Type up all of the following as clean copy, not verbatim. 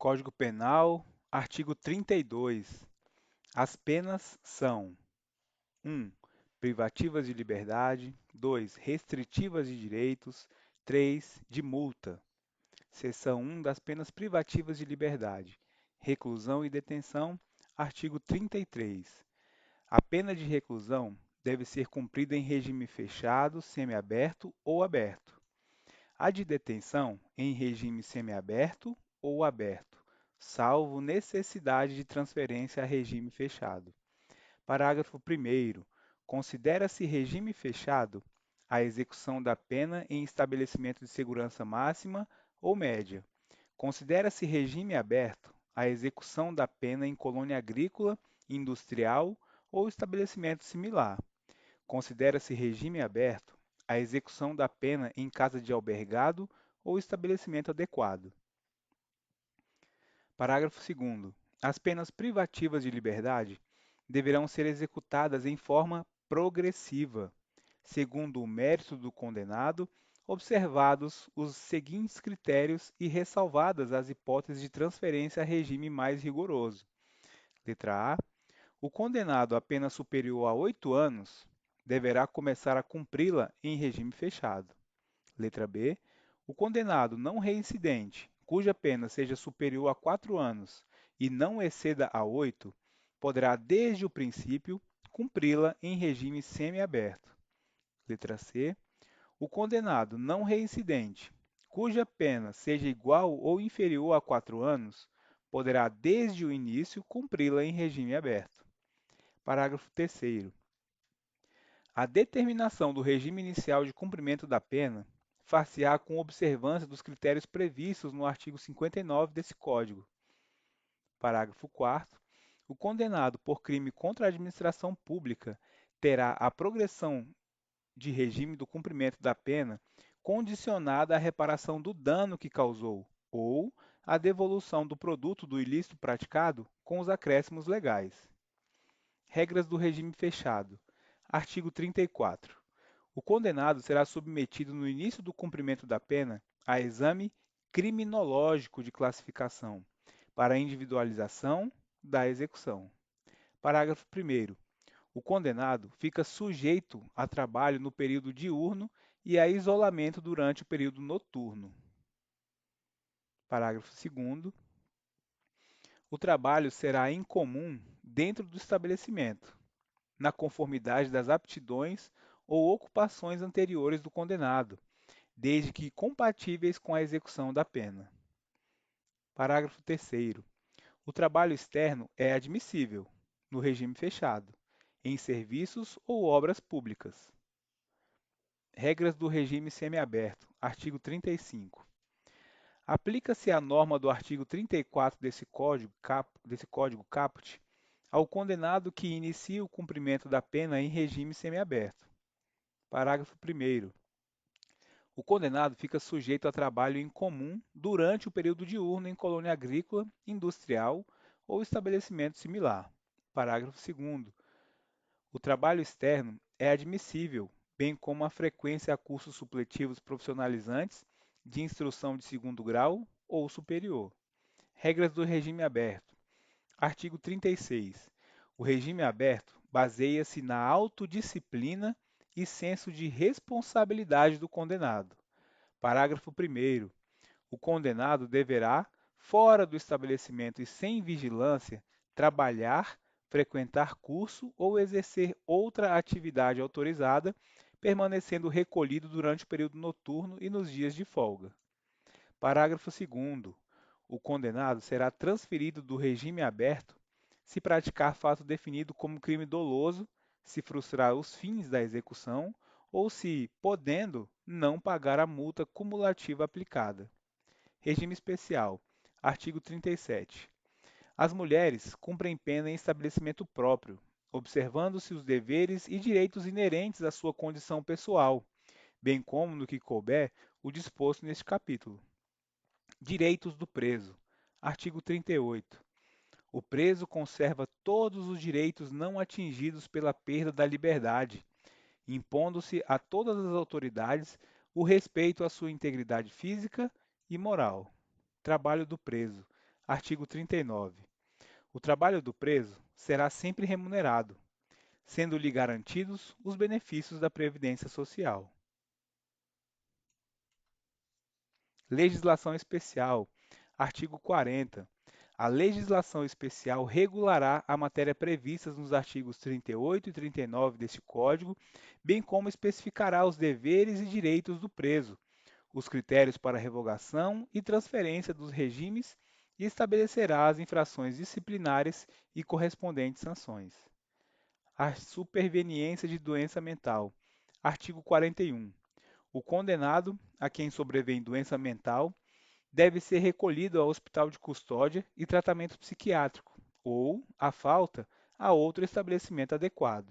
Código Penal, artigo 32. As penas são: 1. Privativas de liberdade. 2. Restritivas de direitos. 3. De multa. Seção 1 das penas privativas de liberdade. Reclusão e detenção. Artigo 33. A pena de reclusão deve ser cumprida em regime fechado, semiaberto ou aberto. A de detenção em regime semiaberto ou aberto, salvo necessidade de transferência a regime fechado. Parágrafo 1º. Considera-se regime fechado a execução da pena em estabelecimento de segurança máxima ou média. Considera-se regime aberto a execução da pena em colônia agrícola, industrial ou estabelecimento similar. Considera-se regime aberto a execução da pena em casa de albergado ou estabelecimento adequado. Parágrafo 2º. As penas privativas de liberdade deverão ser executadas em forma progressiva, segundo o mérito do condenado, observados os seguintes critérios e ressalvadas as hipóteses de transferência a regime mais rigoroso. Letra A. O condenado a pena superior a 8 anos deverá começar a cumpri-la em regime fechado. Letra B. O condenado não reincidente, cuja pena seja superior a 4 anos e não exceda a 8, poderá, desde o princípio, cumpri-la em regime semiaberto. Letra C. O condenado não reincidente, cuja pena seja igual ou inferior a 4 anos, poderá, desde o início, cumpri-la em regime aberto. Parágrafo 3º. A determinação do regime inicial de cumprimento da pena far-se-á com observância dos critérios previstos no artigo 59 desse Código. Parágrafo 4º. O condenado por crime contra a administração pública terá a progressão de regime do cumprimento da pena condicionada à reparação do dano que causou ou à devolução do produto do ilícito praticado com os acréscimos legais. Regras do regime fechado. Artigo 34. O condenado será submetido no início do cumprimento da pena a exame criminológico de classificação para a individualização da execução. Parágrafo 1º. O condenado fica sujeito a trabalho no período diurno e a isolamento durante o período noturno. Parágrafo 2º. O trabalho será incomum dentro do estabelecimento, na conformidade das aptidões ou ocupações anteriores do condenado, desde que compatíveis com a execução da pena. Parágrafo 3º. O trabalho externo é admissível, no regime fechado, em serviços ou obras públicas. Regras do regime semiaberto. Artigo 35. Aplica-se a norma do artigo 34 desse Código Caput ao condenado que inicie o cumprimento da pena em regime semiaberto. Parágrafo 1º. O condenado fica sujeito a trabalho em comum durante o período diurno em colônia agrícola, industrial ou estabelecimento similar. Parágrafo 2º. O trabalho externo é admissível, bem como a frequência a cursos supletivos profissionalizantes de instrução de segundo grau ou superior. Regras do regime aberto. Artigo 36. O regime aberto baseia-se na autodisciplina e senso de responsabilidade do condenado. Parágrafo 1º. O condenado deverá, fora do estabelecimento e sem vigilância, trabalhar, frequentar curso ou exercer outra atividade autorizada, permanecendo recolhido durante o período noturno e nos dias de folga. Parágrafo 2º. O condenado será transferido do regime aberto se praticar fato definido como crime doloso, se frustrar os fins da execução ou se, podendo, não pagar a multa cumulativa aplicada. Regime especial. Artigo 37. As mulheres cumprem pena em estabelecimento próprio, observando-se os deveres e direitos inerentes à sua condição pessoal, bem como, no que couber, o disposto neste capítulo. Direitos do preso. Artigo 38. O preso conserva todos os direitos não atingidos pela perda da liberdade, impondo-se a todas as autoridades o respeito à sua integridade física e moral. Trabalho do preso. Artigo 39. O trabalho do preso será sempre remunerado, sendo-lhe garantidos os benefícios da Previdência Social. Legislação especial. Artigo 40. A legislação especial regulará a matéria prevista nos artigos 38 e 39 deste Código, bem como especificará os deveres e direitos do preso, os critérios para revogação e transferência dos regimes e estabelecerá as infrações disciplinares e correspondentes sanções. A superveniência de doença mental. Artigo 41. O condenado, a quem sobrevém doença mental, deve ser recolhido ao hospital de custódia e tratamento psiquiátrico, ou, à falta, a outro estabelecimento adequado.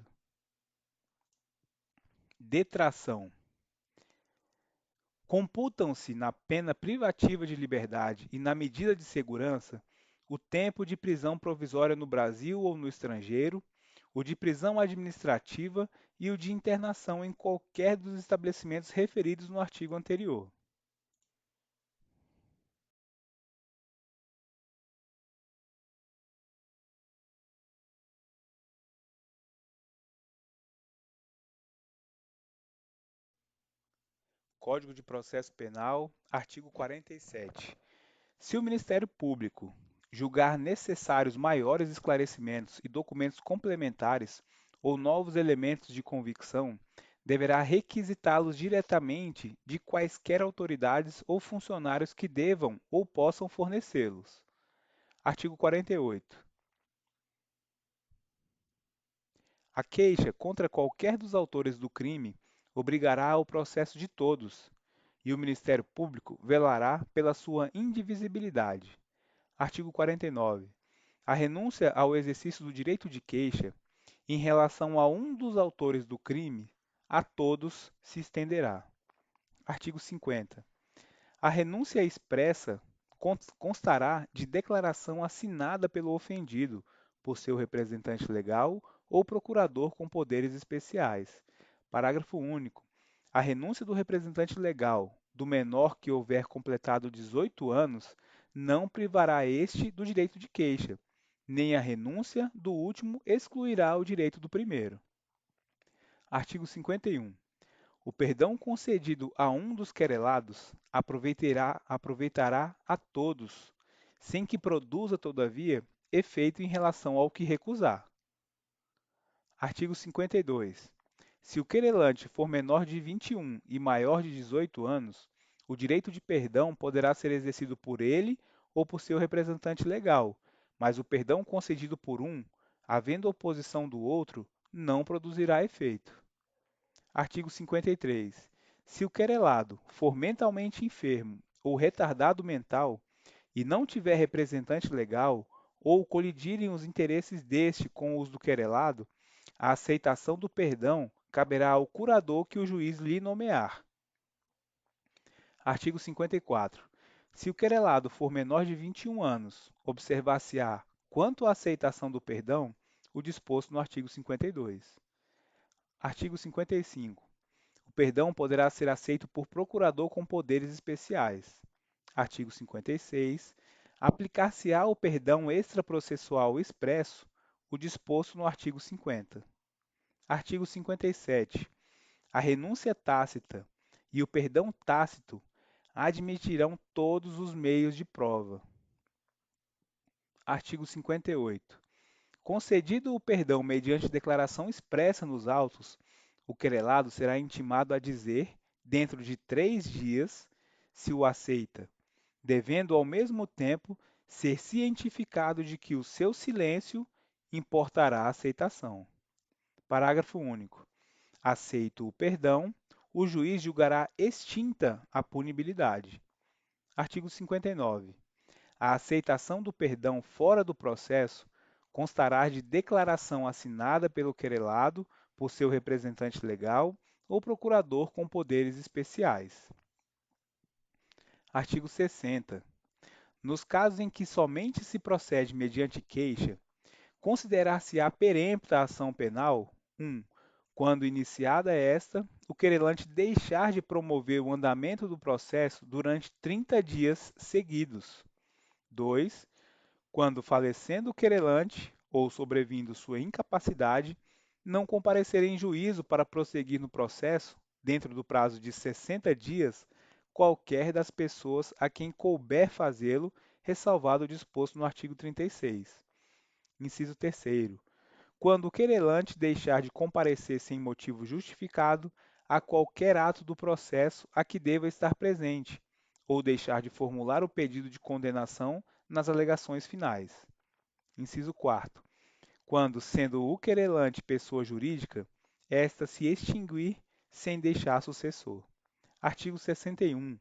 Detração. Computam-se na pena privativa de liberdade e na medida de segurança o tempo de prisão provisória no Brasil ou no estrangeiro, o de prisão administrativa e o de internação em qualquer dos estabelecimentos referidos no artigo anterior. Código de Processo Penal, artigo 47. Se o Ministério Público julgar necessários maiores esclarecimentos e documentos complementares ou novos elementos de convicção, deverá requisitá-los diretamente de quaisquer autoridades ou funcionários que devam ou possam fornecê-los. Artigo 48. A queixa contra qualquer dos autores do crime obrigará ao processo de todos, e o Ministério Público velará pela sua indivisibilidade. Artigo 49. A renúncia ao exercício do direito de queixa, em relação a um dos autores do crime, a todos se estenderá. Artigo 50. A renúncia expressa constará de declaração assinada pelo ofendido, por seu representante legal ou procurador com poderes especiais. Parágrafo único. A renúncia do representante legal do menor que houver completado 18 anos não privará este do direito de queixa, nem a renúncia do último excluirá o direito do primeiro. Artigo 51. O perdão concedido a um dos querelados aproveitará a todos, sem que produza, todavia, efeito em relação ao que recusar. Artigo 52. Se o querelante for menor de 21 e maior de 18 anos, o direito de perdão poderá ser exercido por ele ou por seu representante legal, mas o perdão concedido por um, havendo oposição do outro, não produzirá efeito. Artigo 53. Se o querelado for mentalmente enfermo ou retardado mental e não tiver representante legal, ou colidirem os interesses deste com os do querelado, a aceitação do perdão caberá ao curador que o juiz lhe nomear. Artigo 54. Se o querelado for menor de 21 anos, observar-se-á, quanto à aceitação do perdão, o disposto no artigo 52. Artigo 55. O perdão poderá ser aceito por procurador com poderes especiais. Artigo 56. Aplicar-se-á o perdão extraprocessual expresso, o disposto no artigo 50. Artigo 57. A renúncia tácita e o perdão tácito admitirão todos os meios de prova. Artigo 58. Concedido o perdão mediante declaração expressa nos autos, o querelado será intimado a dizer, dentro de 3 dias, se o aceita, devendo ao mesmo tempo ser cientificado de que o seu silêncio importará a aceitação. Parágrafo único. Aceito o perdão, o juiz julgará extinta a punibilidade. Artigo 59. A aceitação do perdão fora do processo constará de declaração assinada pelo querelado por seu representante legal ou procurador com poderes especiais. Artigo 60. Nos casos em que somente se procede mediante queixa, considerar-se-á perempta a ação penal: 1. Quando iniciada esta, o querelante deixar de promover o andamento do processo durante 30 dias seguidos. 2. quando falecendo o querelante ou sobrevindo sua incapacidade, não comparecer em juízo para prosseguir no processo, dentro do prazo de 60 dias, qualquer das pessoas a quem couber fazê-lo, ressalvado o disposto no artigo 36. Inciso terceiro, quando o querelante deixar de comparecer sem motivo justificado a qualquer ato do processo a que deva estar presente, ou deixar de formular o pedido de condenação nas alegações finais. Inciso quarto, quando, sendo o querelante pessoa jurídica, esta se extinguir sem deixar sucessor. Artigo 61.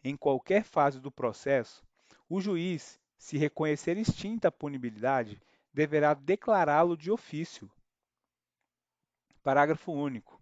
Em qualquer fase do processo, o juiz, se reconhecer extinta a punibilidade, deverá declará-lo de ofício. Parágrafo único.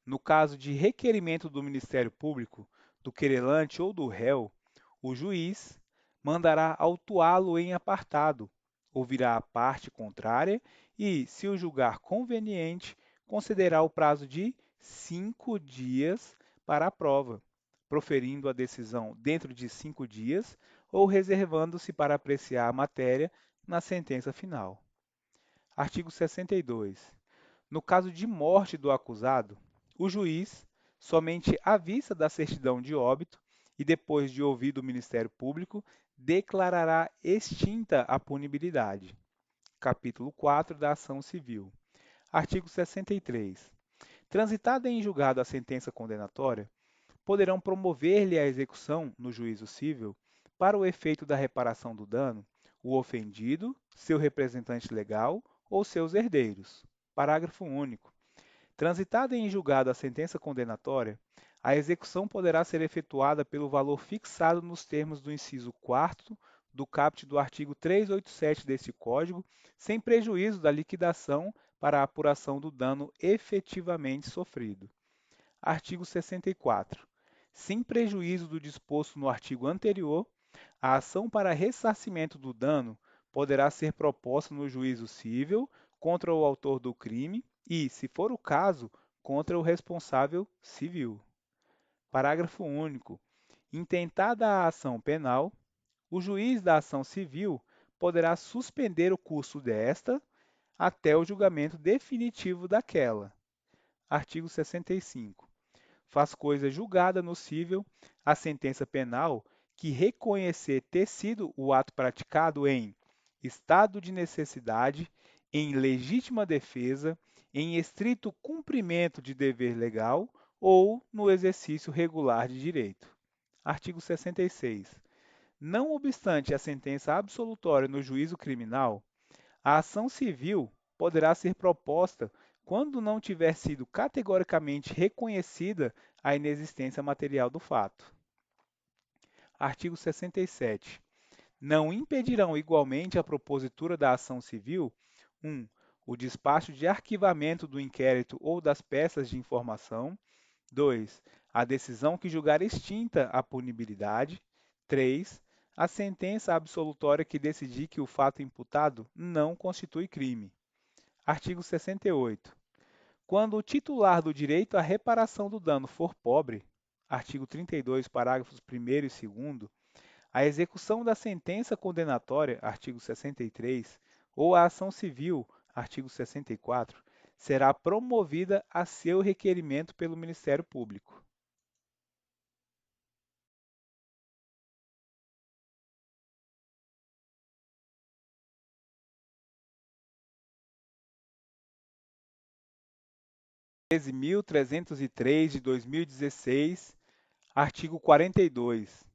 No caso de requerimento do Ministério Público, do querelante ou do réu, o juiz mandará autuá-lo em apartado, ouvirá a parte contrária e, se o julgar conveniente, concederá o prazo de 5 dias para a prova, proferindo a decisão dentro de 5 dias ou reservando-se para apreciar a matéria na sentença final. Artigo 62. No caso de morte do acusado, o juiz, somente à vista da certidão de óbito e depois de ouvido o Ministério Público, declarará extinta a punibilidade. Capítulo 4 da Ação Civil. Artigo 63. Transitada em julgado a sentença condenatória, poderão promover-lhe a execução no juízo civil, para o efeito da reparação do dano, o ofendido, seu representante legal ou seus herdeiros. Parágrafo único. Transitada em julgado a sentença condenatória, a execução poderá ser efetuada pelo valor fixado nos termos do inciso 4º do caput do artigo 387 deste Código, sem prejuízo da liquidação para a apuração do dano efetivamente sofrido. Artigo 64. Sem prejuízo do disposto no artigo anterior, a ação para ressarcimento do dano poderá ser proposta no juízo civil contra o autor do crime e, se for o caso, contra o responsável civil. Parágrafo único. Intentada a ação penal, o juiz da ação civil poderá suspender o curso desta até o julgamento definitivo daquela. Artigo 65. Faz coisa julgada no cível a sentença penal que reconhecer ter sido o ato praticado em estado de necessidade, em legítima defesa, em estrito cumprimento de dever legal ou no exercício regular de direito. Artigo 66. Não obstante a sentença absolutória no juízo criminal, a ação civil poderá ser proposta quando não tiver sido categoricamente reconhecida a inexistência material do fato. Artigo 67. Não impedirão igualmente a propositura da ação civil: 1. O despacho de arquivamento do inquérito ou das peças de informação. 2. A decisão que julgar extinta a punibilidade. 3. A sentença absolutória que decidir que o fato imputado não constitui crime. Artigo 68. Quando o titular do direito à reparação do dano for pobre, artigo 32, parágrafos 1º e 2º, a execução da sentença condenatória, artigo 63, ou a ação civil, artigo 64, será promovida a seu requerimento pelo Ministério Público. Artigo 13.303 de 2016, artigo 42.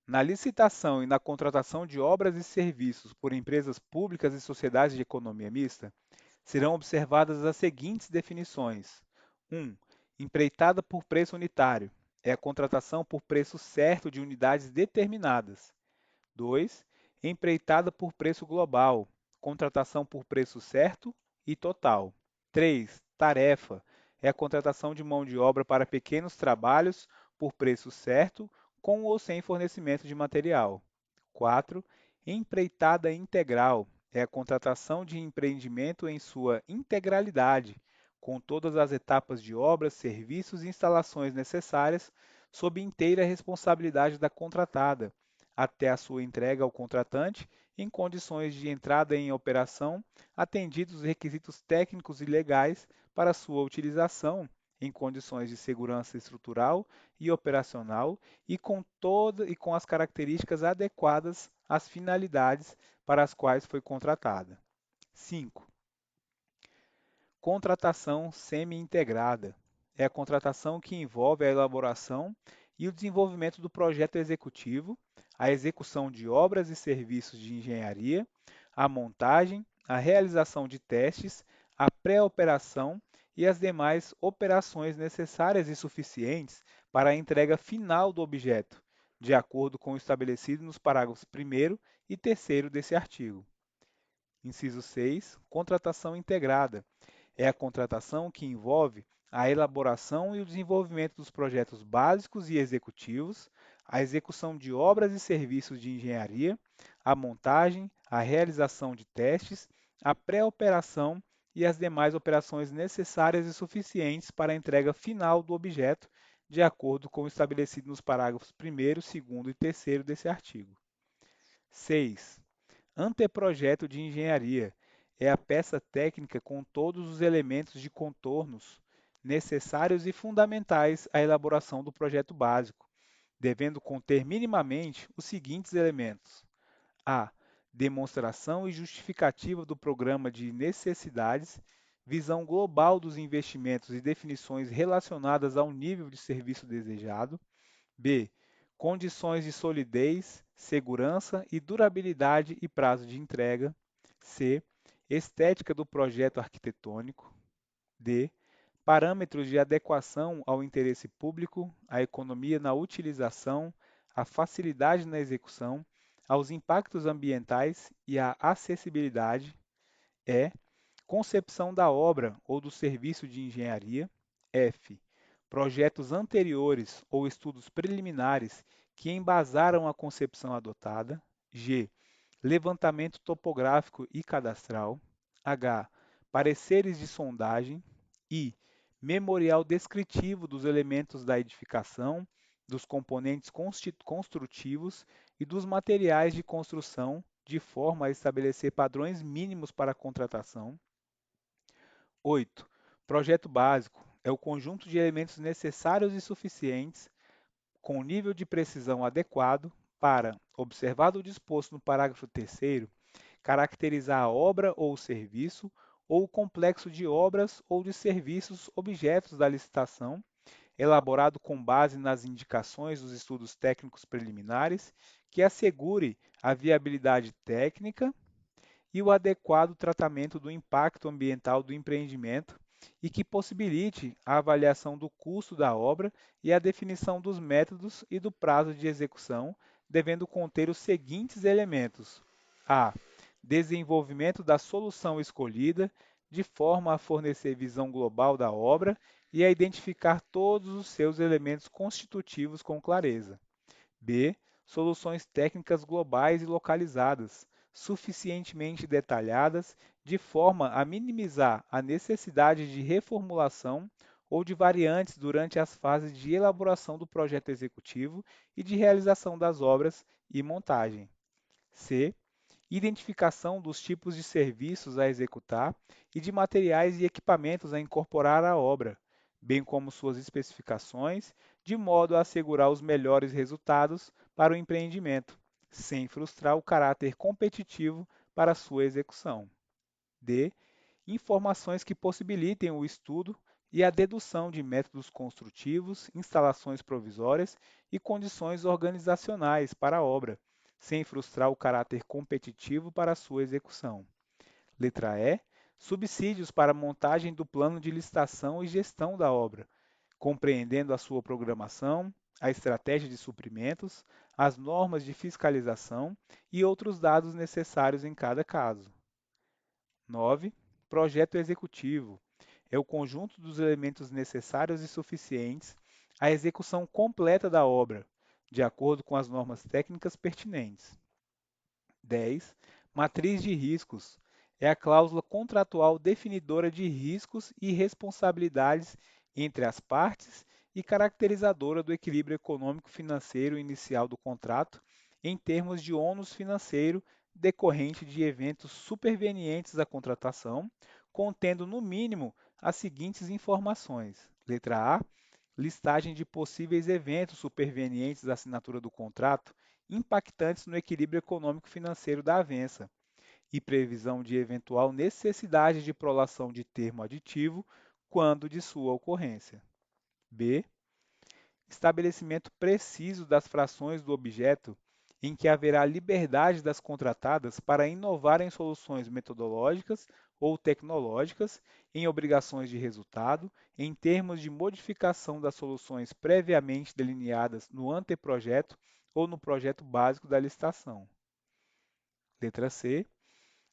Na licitação e na contratação de obras e serviços por empresas públicas e sociedades de economia mista, serão observadas as seguintes definições: 1. Empreitada por preço unitário. É a contratação por preço certo de unidades determinadas. 2. Empreitada por preço global. Contratação por preço certo e total. 3. Tarefa. É a contratação de mão de obra para pequenos trabalhos por preço certo, com ou sem fornecimento de material. 4. Empreitada integral. É a contratação de empreendimento em sua integralidade, com todas as etapas de obras, serviços e instalações necessárias, sob inteira responsabilidade da contratada, até a sua entrega ao contratante, em condições de entrada em operação, atendidos os requisitos técnicos e legais para sua utilização, em condições de segurança estrutural e operacional e com as características adequadas às finalidades para as quais foi contratada. 5. Contratação semi-integrada. É a contratação que envolve a elaboração e o desenvolvimento do projeto executivo, a execução de obras e serviços de engenharia, a montagem, a realização de testes, a pré-operação e as demais operações necessárias e suficientes para a entrega final do objeto, de acordo com o estabelecido nos parágrafos 1º e 3º desse artigo. Inciso 6. Contratação integrada. É a contratação que envolve a elaboração e o desenvolvimento dos projetos básicos e executivos, a execução de obras e serviços de engenharia, a montagem, a realização de testes, a pré-operação e as demais operações necessárias e suficientes para a entrega final do objeto, de acordo com o estabelecido nos parágrafos 1º, 2º e 3º desse artigo. 6. Anteprojeto de engenharia é a peça técnica com todos os elementos de contornos necessários e fundamentais à elaboração do projeto básico, devendo conter minimamente os seguintes elementos: a. Demonstração e justificativa do programa de necessidades, visão global dos investimentos e definições relacionadas ao nível de serviço desejado. B. Condições de solidez, segurança e durabilidade e prazo de entrega. C. Estética do projeto arquitetônico. D. Parâmetros de adequação ao interesse público, à economia na utilização, à facilidade na execução, aos impactos ambientais e à acessibilidade. E. Concepção da obra ou do serviço de engenharia. F. Projetos anteriores ou estudos preliminares que embasaram a concepção adotada. G. Levantamento topográfico e cadastral. H. Pareceres de sondagem. I. Memorial descritivo dos elementos da edificação, dos componentes construtivos e dos materiais de construção, de forma a estabelecer padrões mínimos para a contratação. 8. Projeto básico é o conjunto de elementos necessários e suficientes, com nível de precisão adequado, para, observado o disposto no parágrafo 3º, caracterizar a obra ou o serviço, ou o complexo de obras ou de serviços objetos da licitação, elaborado com base nas indicações dos estudos técnicos preliminares, que assegure a viabilidade técnica e o adequado tratamento do impacto ambiental do empreendimento e que possibilite a avaliação do custo da obra e a definição dos métodos e do prazo de execução, devendo conter os seguintes elementos: a. Desenvolvimento da solução escolhida, de forma a fornecer visão global da obra e a identificar todos os seus elementos constitutivos com clareza. B. Soluções técnicas globais e localizadas, suficientemente detalhadas, de forma a minimizar a necessidade de reformulação ou de variantes durante as fases de elaboração do projeto executivo e de realização das obras e montagem. C. Identificação dos tipos de serviços a executar e de materiais e equipamentos a incorporar à obra, bem como suas especificações, de modo a assegurar os melhores resultados para o empreendimento, sem frustrar o caráter competitivo para sua execução. D. Informações que possibilitem o estudo e a dedução de métodos construtivos, instalações provisórias e condições organizacionais para a obra, sem frustrar o caráter competitivo para sua execução. Letra E. Subsídios para a montagem do plano de licitação e gestão da obra, compreendendo a sua programação, a estratégia de suprimentos, as normas de fiscalização e outros dados necessários em cada caso. 9. Projeto executivo. É o conjunto dos elementos necessários e suficientes à execução completa da obra, de acordo com as normas técnicas pertinentes. 10. Matriz de riscos. É a cláusula contratual definidora de riscos e responsabilidades entre as partes e caracterizadora do equilíbrio econômico-financeiro inicial do contrato em termos de ônus financeiro decorrente de eventos supervenientes à contratação, contendo no mínimo as seguintes informações. Letra A, listagem de possíveis eventos supervenientes à assinatura do contrato impactantes no equilíbrio econômico-financeiro da avença e previsão de eventual necessidade de prolação de termo aditivo quando de sua ocorrência. B, estabelecimento preciso das frações do objeto em que haverá liberdade das contratadas para inovar em soluções metodológicas ou tecnológicas, em obrigações de resultado, em termos de modificação das soluções previamente delineadas no anteprojeto ou no projeto básico da licitação. Letra C,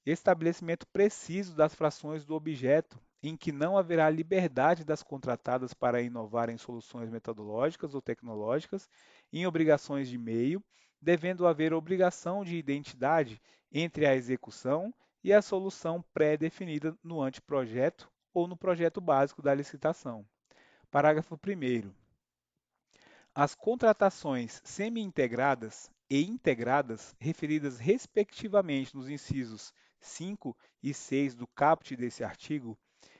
estabelecimento preciso das frações do objeto, em que não haverá liberdade das contratadas para inovar em soluções metodológicas ou tecnológicas, em obrigações de meio, devendo haver obrigação de identidade entre a execução e a solução pré-definida no anteprojeto ou no projeto básico da licitação. Parágrafo 1º. As contratações semi-integradas e integradas, referidas respectivamente nos incisos 5 e 6 do caput desse artigo,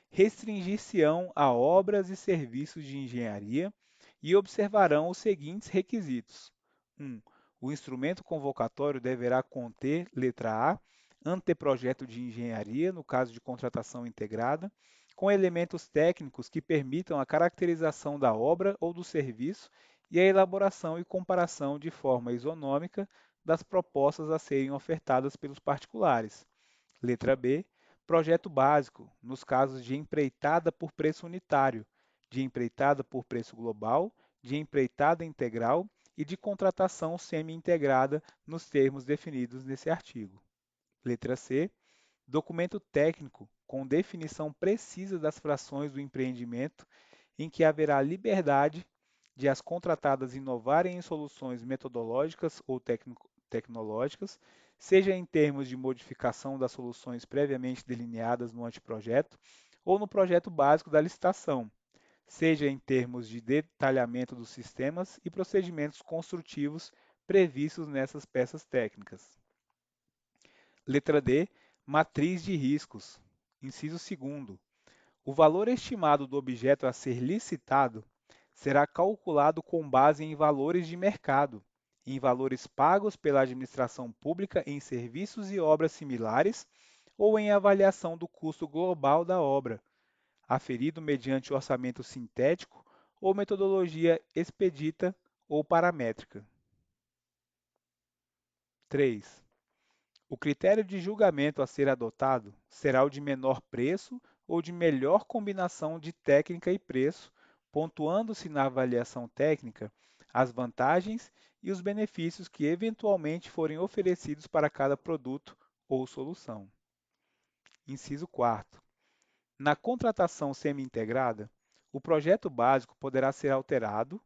restringir-se-ão a obras e serviços de engenharia e observarão os seguintes requisitos. 1. O instrumento convocatório deverá conter, letra A, anteprojeto de engenharia, no caso de contratação integrada, com elementos técnicos que permitam a caracterização da obra ou do serviço e a elaboração e comparação de forma isonômica das propostas a serem ofertadas pelos particulares. Letra B. Projeto básico, nos casos de empreitada por preço unitário, de empreitada por preço global, de empreitada integral e de contratação semi-integrada nos termos definidos nesse artigo. Letra C. Documento técnico com definição precisa das frações do empreendimento em que haverá liberdade de as contratadas inovarem em soluções metodológicas ou tecnológicas, seja em termos de modificação das soluções previamente delineadas no anteprojeto ou no projeto básico da licitação, seja em termos de detalhamento dos sistemas e procedimentos construtivos previstos nessas peças técnicas. Letra D. Matriz de riscos. Inciso 2º. O valor estimado do objeto a ser licitado será calculado com base em valores de mercado, em valores pagos pela administração pública em serviços e obras similares ou em avaliação do custo global da obra, aferido mediante orçamento sintético ou metodologia expedita ou paramétrica. 3. O critério de julgamento a ser adotado será o de menor preço ou de melhor combinação de técnica e preço, pontuando-se na avaliação técnica as vantagens e os benefícios que eventualmente forem oferecidos para cada produto ou solução. Inciso 4. Na contratação semi-integrada, o projeto básico poderá ser alterado,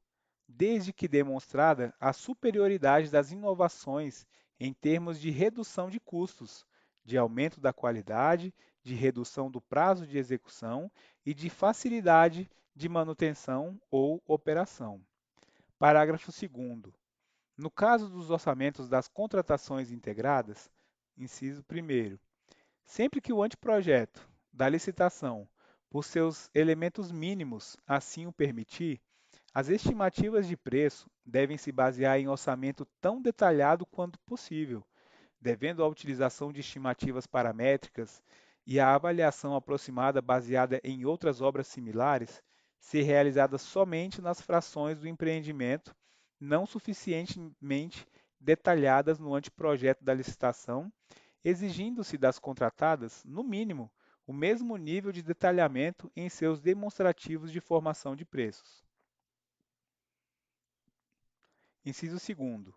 desde que demonstrada a superioridade das inovações em termos de redução de custos, de aumento da qualidade, de redução do prazo de execução e de facilidade de manutenção ou operação. Parágrafo 2º. No caso dos orçamentos das contratações integradas, inciso 1º, sempre que o anteprojeto da licitação, por seus elementos mínimos, assim o permitir, as estimativas de preço devem se basear em orçamento tão detalhado quanto possível, devendo a utilização de estimativas paramétricas e a avaliação aproximada baseada em outras obras similares ser realizada somente nas frações do empreendimento não suficientemente detalhadas no anteprojeto da licitação, exigindo-se das contratadas, no mínimo, o mesmo nível de detalhamento em seus demonstrativos de formação de preços. Inciso 2º.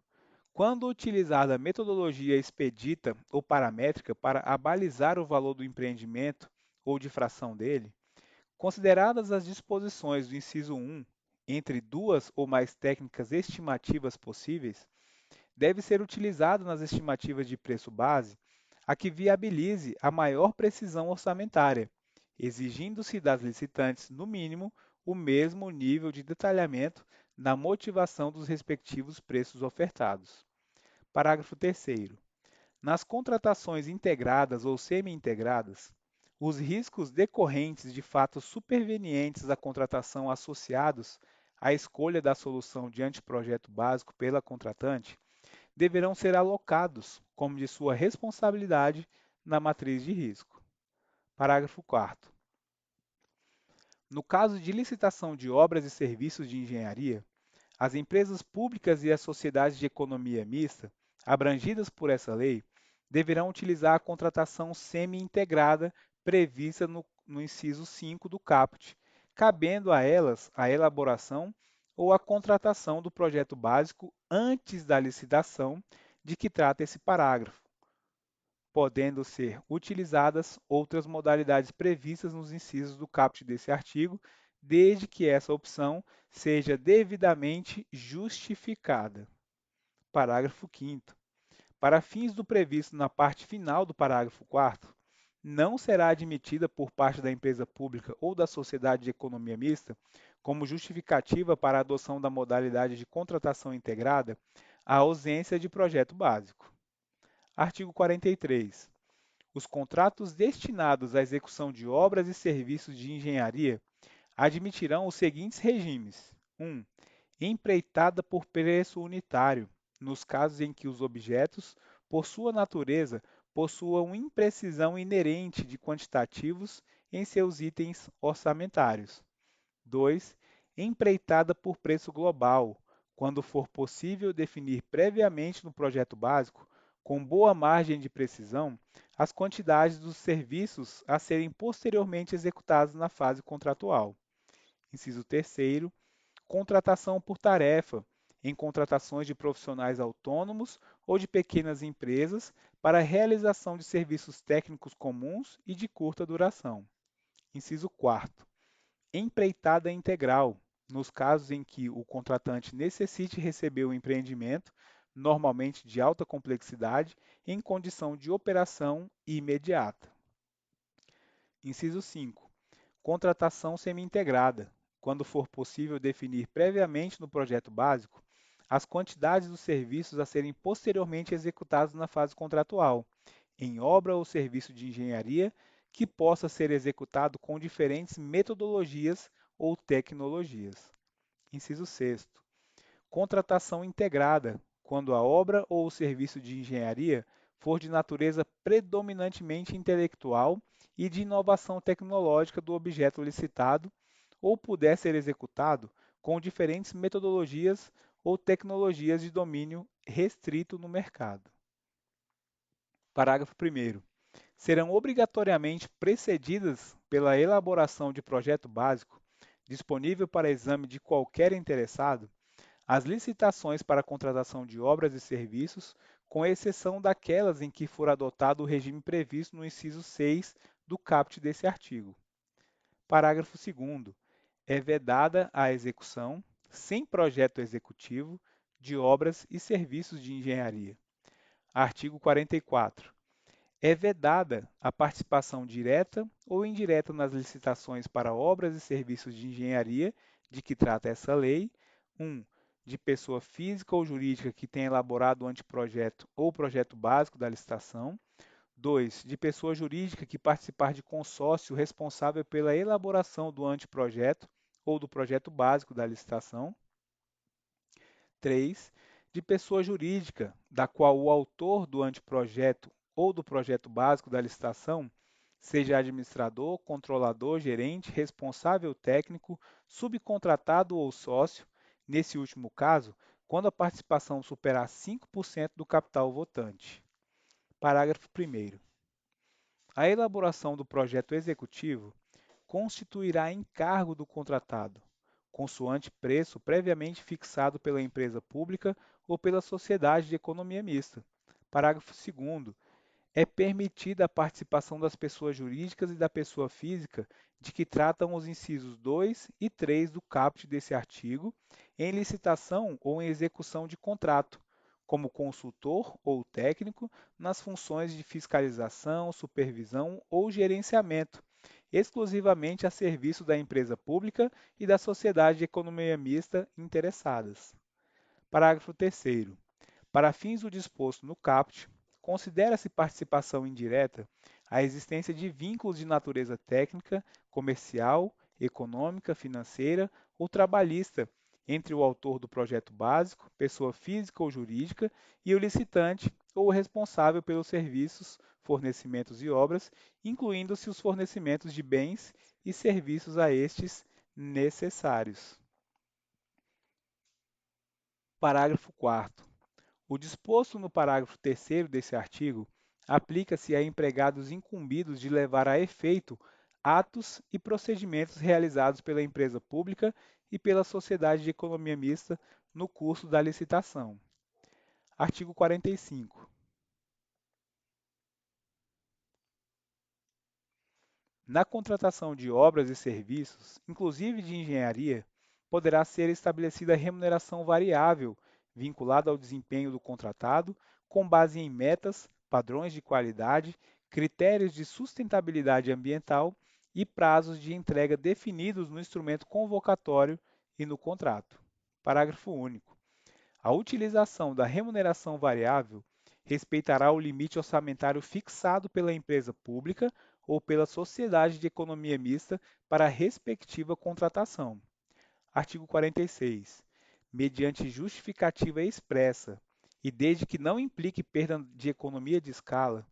Quando utilizada a metodologia expedita ou paramétrica para abalizar o valor do empreendimento ou de fração dele, consideradas as disposições do inciso 1, entre duas ou mais técnicas estimativas possíveis, deve ser utilizado nas estimativas de preço base a que viabilize a maior precisão orçamentária, exigindo-se das licitantes, no mínimo, o mesmo nível de detalhamento na motivação dos respectivos preços ofertados. Parágrafo 3º. Nas contratações integradas ou semi-integradas, os riscos decorrentes de fatos supervenientes à contratação associados à escolha da solução de anteprojeto básico pela contratante deverão ser alocados como de sua responsabilidade na matriz de risco. Parágrafo 4º. No caso de licitação de obras e serviços de engenharia, as empresas públicas e as sociedades de economia mista, abrangidas por essa lei, deverão utilizar a contratação semi-integrada prevista no inciso 5 do caput, cabendo a elas a elaboração ou a contratação do projeto básico antes da licitação de que trata esse parágrafo, podendo ser utilizadas outras modalidades previstas nos incisos do caput desse artigo, desde que essa opção seja devidamente justificada. Parágrafo 5º. Para fins do previsto na parte final do parágrafo 4º, não será admitida por parte da empresa pública ou da sociedade de economia mista, como justificativa para a adoção da modalidade de contratação integrada, a ausência de projeto básico. Artigo 43. Os contratos destinados à execução de obras e serviços de engenharia admitirão os seguintes regimes: 1. Empreitada por preço unitário, nos casos em que os objetos, por sua natureza, possuam imprecisão inerente de quantitativos em seus itens orçamentários. 2. Empreitada por preço global, quando for possível definir previamente no projeto básico, com boa margem de precisão, as quantidades dos serviços a serem posteriormente executados na fase contratual. Inciso 3º, contratação por tarefa, em contratações de profissionais autônomos ou de pequenas empresas para a realização de serviços técnicos comuns e de curta duração. Inciso 4º, empreitada integral, nos casos em que o contratante necessite receber o empreendimento, normalmente de alta complexidade, em condição de operação imediata. Inciso 5. Contratação semi-integrada, quando for possível definir previamente no projeto básico as quantidades dos serviços a serem posteriormente executados na fase contratual, em obra ou serviço de engenharia que possa ser executado com diferentes metodologias ou tecnologias. Inciso 6º. Contratação integrada, quando a obra ou o serviço de engenharia for de natureza predominantemente intelectual e de inovação tecnológica do objeto licitado, ou puder ser executado com diferentes metodologias ou tecnologias de domínio restrito no mercado. Parágrafo 1º. Serão obrigatoriamente precedidas pela elaboração de projeto básico, disponível para exame de qualquer interessado, as licitações para a contratação de obras e serviços, com exceção daquelas em que for adotado o regime previsto no inciso 6 do caput desse artigo. Parágrafo 2º. É vedada a execução, sem projeto executivo, de obras e serviços de engenharia. Artigo 44. É vedada a participação direta ou indireta nas licitações para obras e serviços de engenharia de que trata essa lei, 1. De pessoa física ou jurídica que tenha elaborado o anteprojeto ou projeto básico da licitação. 2. De pessoa jurídica que participar de consórcio responsável pela elaboração do anteprojeto ou do projeto básico da licitação. 3. De pessoa jurídica, da qual o autor do anteprojeto ou do projeto básico da licitação seja administrador, controlador, gerente, responsável técnico, subcontratado ou sócio, nesse último caso, quando a participação superar 5% do capital votante. Parágrafo 1º. A elaboração do projeto executivo constituirá encargo do contratado, consoante preço previamente fixado pela empresa pública ou pela sociedade de economia mista. Parágrafo 2º. É permitida a participação das pessoas jurídicas e da pessoa física de que tratam os incisos 2 e 3 do caput desse artigo, em licitação ou em execução de contrato, como consultor ou técnico nas funções de fiscalização, supervisão ou gerenciamento, exclusivamente a serviço da empresa pública e da sociedade de economia mista interessadas. Parágrafo 3º. Para fins do disposto no caput, considera-se participação indireta a existência de vínculos de natureza técnica, comercial, econômica, financeira ou trabalhista entre o autor do projeto básico, pessoa física ou jurídica, e o licitante ou o responsável pelos serviços, fornecimentos e obras, incluindo-se os fornecimentos de bens e serviços a estes necessários. Parágrafo 4º. O disposto no parágrafo 3º desse artigo aplica-se a empregados incumbidos de levar a efeito atos e procedimentos realizados pela empresa pública e pela sociedade de economia mista no curso da licitação. Artigo 45. Na contratação de obras e serviços, inclusive de engenharia, poderá ser estabelecida remuneração variável vinculada ao desempenho do contratado, com base em metas, padrões de qualidade, critérios de sustentabilidade ambiental e prazos de entrega definidos no instrumento convocatório e no contrato. Parágrafo único. A utilização da remuneração variável respeitará o limite orçamentário fixado pela empresa pública ou pela sociedade de economia mista para a respectiva contratação. Artigo 46. Mediante justificativa expressa e desde que não implique perda de economia de escala,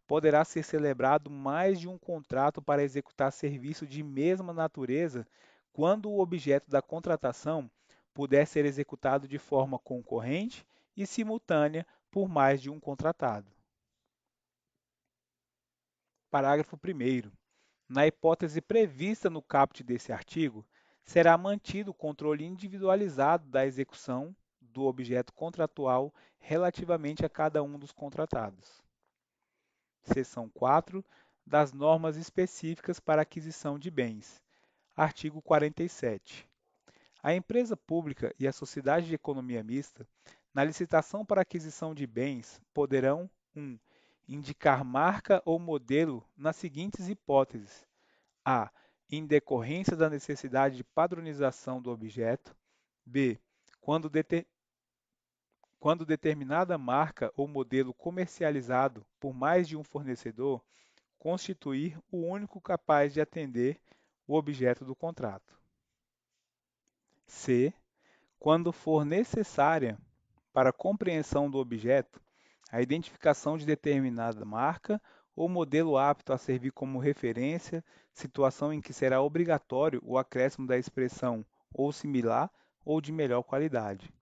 poderá ser celebrado mais de um contrato para executar serviço de mesma natureza quando o objeto da contratação puder ser executado de forma concorrente e simultânea por mais de um contratado. Parágrafo 1º. Na hipótese prevista no caput desse artigo, será mantido o controle individualizado da execução do objeto contratual relativamente a cada um dos contratados. Seção 4 das normas específicas para aquisição de bens. Artigo 47. A empresa pública e a sociedade de economia mista, na licitação para aquisição de bens, poderão 1. Indicar marca ou modelo nas seguintes hipóteses: a. Em decorrência da necessidade de padronização do objeto. B. Quando, quando determinada marca ou modelo comercializado por mais de um fornecedor constituir o único capaz de atender o objeto do contrato. C. Quando for necessária para a compreensão do objeto, a identificação de determinada marca ou modelo apto a servir como referência, situação em que será obrigatório o acréscimo da expressão ou similar ou de melhor qualidade.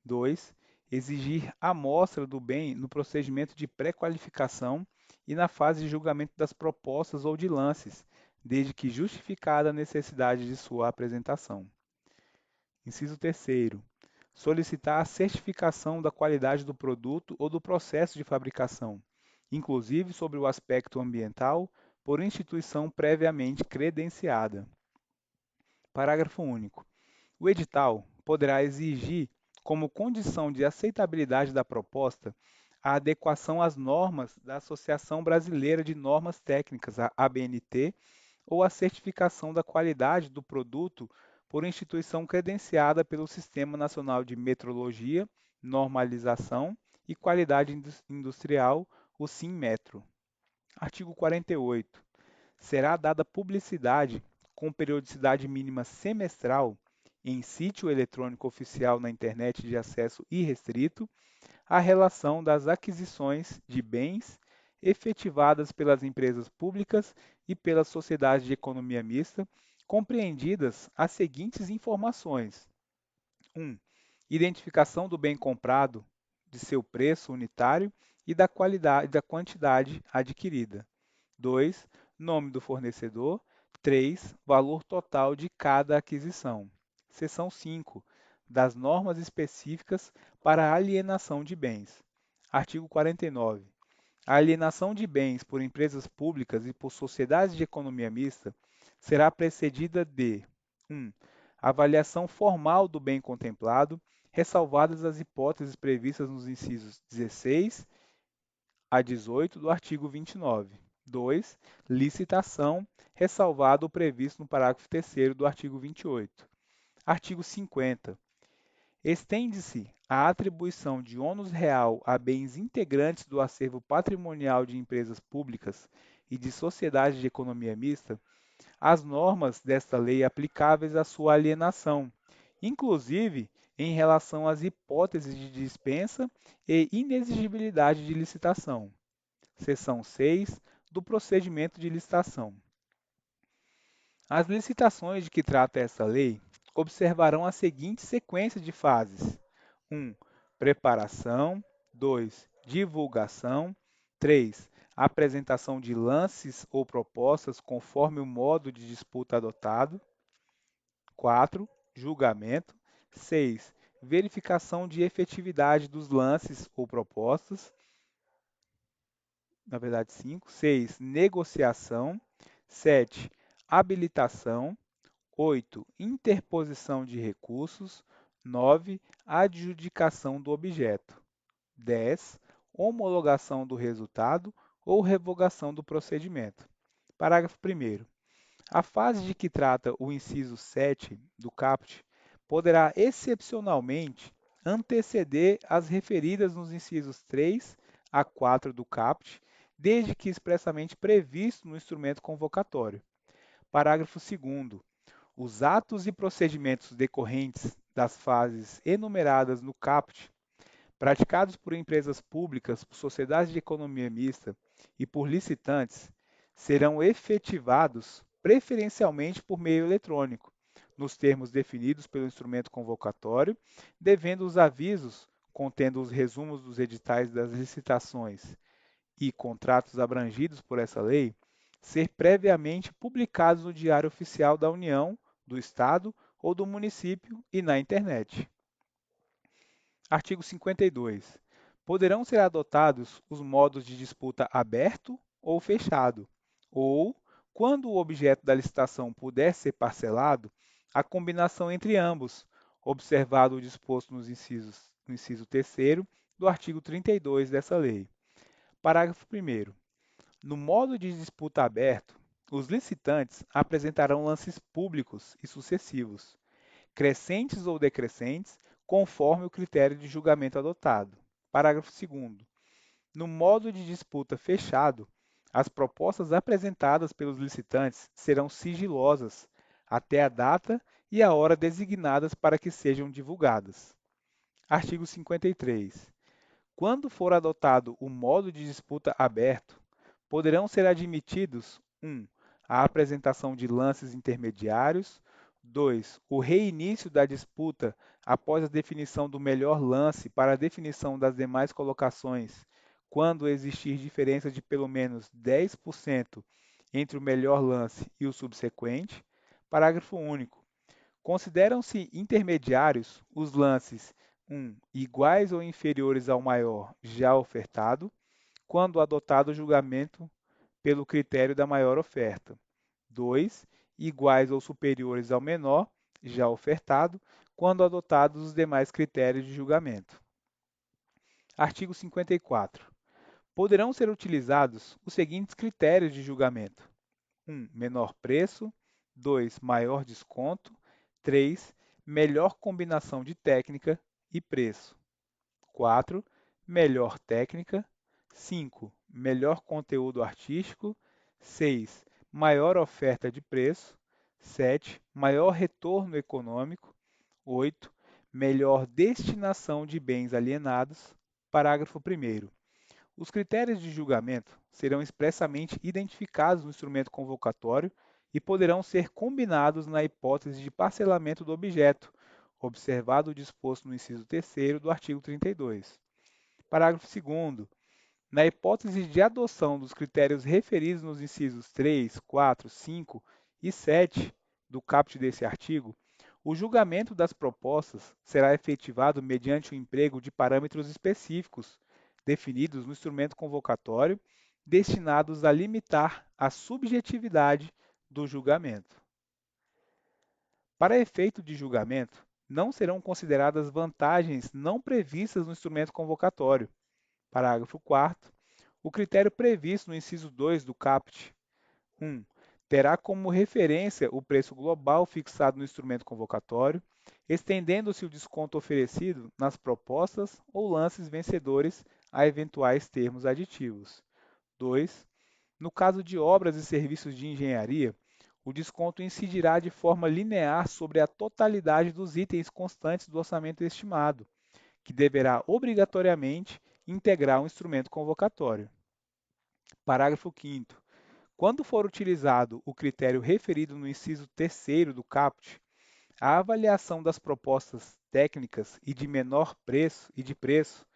2. Exigir amostra do bem no procedimento de pré-qualificação e na fase de julgamento das propostas ou de lances, desde que justificada a necessidade de sua apresentação. Inciso 3º. Solicitar a certificação da qualidade do produto ou do processo de fabricação, inclusive sobre o aspecto ambiental, por instituição previamente credenciada. Parágrafo único. O edital poderá exigir, como condição de aceitabilidade da proposta, a adequação às normas da Associação Brasileira de Normas Técnicas, a ABNT, ou a certificação da qualidade do produto por instituição credenciada pelo Sistema Nacional de Metrologia, Normalização e Qualidade Industrial, o SINMetro. Artigo 48. Será dada publicidade com periodicidade mínima semestral em sítio eletrônico oficial na internet de acesso irrestrito a relação das aquisições de bens efetivadas pelas empresas públicas e pelas sociedades de economia mista, compreendidas as seguintes informações: 1. Identificação do bem comprado, de seu preço unitário e da qualidade da quantidade adquirida. 2. Nome do fornecedor. 3. Valor total de cada aquisição. Seção 5. Das normas específicas para a alienação de bens. Artigo 49. A alienação de bens por empresas públicas e por sociedades de economia mista será precedida de 1. Avaliação formal do bem contemplado, ressalvadas as hipóteses previstas nos incisos 16 a 18 do artigo 29. 2. Licitação, ressalvado o previsto no parágrafo 3º do artigo 28. Artigo 50. Estende-se a atribuição de ônus real a bens integrantes do acervo patrimonial de empresas públicas e de sociedades de economia mista, as normas desta lei aplicáveis à sua alienação, inclusive em relação às hipóteses de dispensa e inexigibilidade de licitação. Seção 6 do procedimento de licitação. As licitações de que trata essa lei observarão a seguinte sequência de fases: 1. Preparação. 2. Divulgação. 3. Apresentação de lances ou propostas conforme o modo de disputa adotado. 4. Julgamento. 6. Verificação de efetividade dos lances ou propostas. Na verdade, 5. 6. Negociação. 7. Habilitação. 8. Interposição de recursos. 9. Adjudicação do objeto. 10. Homologação do resultado ou revogação do procedimento. Parágrafo 1º. A fase de que trata o inciso 7 do caput poderá excepcionalmente anteceder as referidas nos incisos 3 a 4 do caput, desde que expressamente previsto no instrumento convocatório. Parágrafo 2º. Os atos e procedimentos decorrentes das fases enumeradas no caput, praticados por empresas públicas, por sociedades de economia mista e por licitantes, serão efetivados preferencialmente por meio eletrônico, nos termos definidos pelo instrumento convocatório, devendo os avisos contendo os resumos dos editais das licitações e contratos abrangidos por essa lei ser previamente publicados no Diário Oficial da União, do Estado ou do município e na internet. Artigo 52. Poderão ser adotados os modos de disputa aberto ou fechado, ou, quando o objeto da licitação puder ser parcelado, a combinação entre ambos, observado o disposto no inciso 3º do artigo 32 dessa lei. Parágrafo 1º. No modo de disputa aberto, os licitantes apresentarão lances públicos e sucessivos, crescentes ou decrescentes, conforme o critério de julgamento adotado. Parágrafo 2º. No modo de disputa fechado, as propostas apresentadas pelos licitantes serão sigilosas até a data e a hora designadas para que sejam divulgadas. Artigo 53. Quando for adotado o modo de disputa aberto, poderão ser admitidos 1. A apresentação de lances intermediários. 2. O reinício da disputa após a definição do melhor lance para a definição das demais colocações, quando existir diferença de pelo menos 10% entre o melhor lance e o subsequente. Parágrafo único. Consideram-se intermediários os lances 1. Iguais ou inferiores ao maior já ofertado, quando adotado o julgamento pelo critério da maior oferta. 2. Iguais ou superiores ao menor, já ofertado, quando adotados os demais critérios de julgamento. Artigo 54. Poderão ser utilizados os seguintes critérios de julgamento: 1. Menor preço. 2. Maior desconto. 3. Melhor combinação de técnica e preço. 4. Melhor técnica. 5. Melhor conteúdo artístico. 6. Maior oferta de preço. 7. Maior retorno econômico. 8. Melhor destinação de bens alienados. Parágrafo 1º. Os critérios de julgamento serão expressamente identificados no instrumento convocatório e poderão ser combinados na hipótese de parcelamento do objeto, observado o disposto no inciso 3º do artigo 32. Parágrafo 2º. Na hipótese de adoção dos critérios referidos nos incisos 3, 4, 5 e 7 do caput desse artigo, o julgamento das propostas será efetivado mediante o emprego de parâmetros específicos, definidos no instrumento convocatório, destinados a limitar a subjetividade do julgamento. Para efeito de julgamento, não serão consideradas vantagens não previstas no instrumento convocatório. Parágrafo 4º. O critério previsto no inciso 2 do caput 1. Terá como referência o preço global fixado no instrumento convocatório, estendendo-se o desconto oferecido nas propostas ou lances vencedores a eventuais termos aditivos. 2. No caso de obras e serviços de engenharia, o desconto incidirá de forma linear sobre a totalidade dos itens constantes do orçamento estimado, que deverá obrigatoriamente integrar o instrumento convocatório. Parágrafo 5º. Quando for utilizado o critério referido no inciso 3º do caput, a avaliação das propostas técnicas e de menor preço e de preço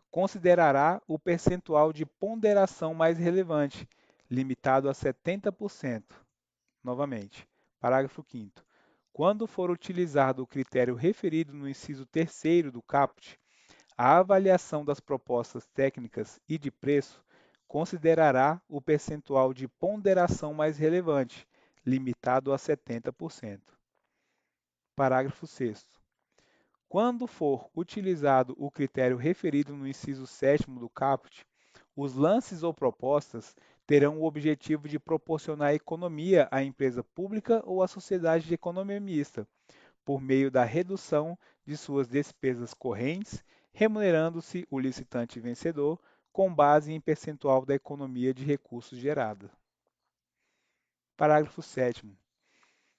considerará o percentual de ponderação mais relevante, limitado a 70%. Novamente, parágrafo 5º. Quando for utilizado o critério referido no inciso 3º do caput, a avaliação das propostas técnicas e de preço considerará o percentual de ponderação mais relevante, limitado a 70%. Parágrafo 6º. Quando for utilizado o critério referido no inciso 7º do caput, os lances ou propostas terão o objetivo de proporcionar economia à empresa pública ou à sociedade de economia mista, por meio da redução de suas despesas correntes, remunerando-se o licitante vencedor com base em percentual da economia de recursos gerada. Parágrafo 7º.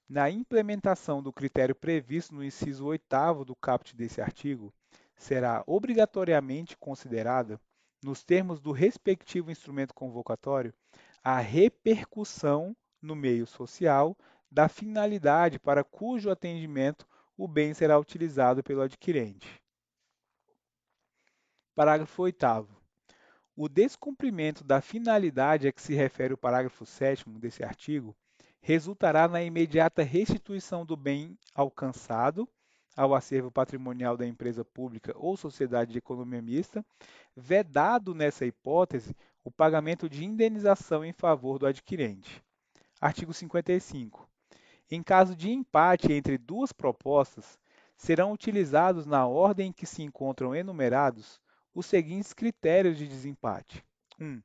Na implementação do critério previsto no inciso 8º do caput desse artigo, será obrigatoriamente considerada, nos termos do respectivo instrumento convocatório, a repercussão no meio social da finalidade para cujo atendimento o bem será utilizado pelo adquirente. Parágrafo 8º. O descumprimento da finalidade a que se refere o parágrafo 7º desse artigo resultará na imediata restituição do bem alcançado ao acervo patrimonial da empresa pública ou sociedade de economia mista, vedado nessa hipótese o pagamento de indenização em favor do adquirente. Artigo 55. Em caso de empate entre duas propostas, serão utilizados na ordem em que se encontram enumerados os seguintes critérios de desempate: 1.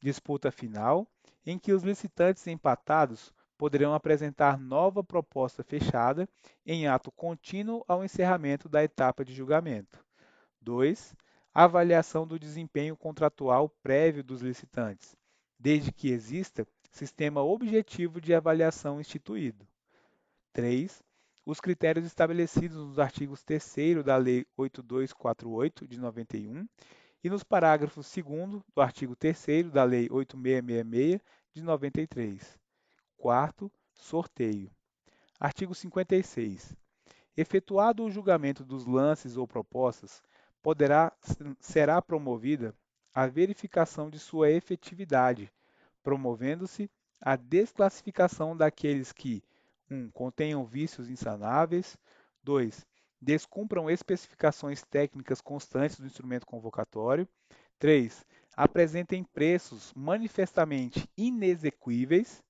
Disputa final, em que os licitantes empatados poderão apresentar nova proposta fechada em ato contínuo ao encerramento da etapa de julgamento. 2. Avaliação do desempenho contratual prévio dos licitantes, desde que exista sistema objetivo de avaliação instituído. 3. Os critérios estabelecidos nos artigos 3º da Lei 8248, de 91, e nos parágrafos 2º do artigo 3º da Lei 8666, de 93. 4º, sorteio. Artigo 56. Efetuado o julgamento dos lances ou propostas, será promovida a verificação de sua efetividade, promovendo-se a desclassificação daqueles que 1. Contenham vícios insanáveis. 2. Descumpram especificações técnicas constantes do instrumento convocatório. 3. Apresentem preços manifestamente inexequíveis.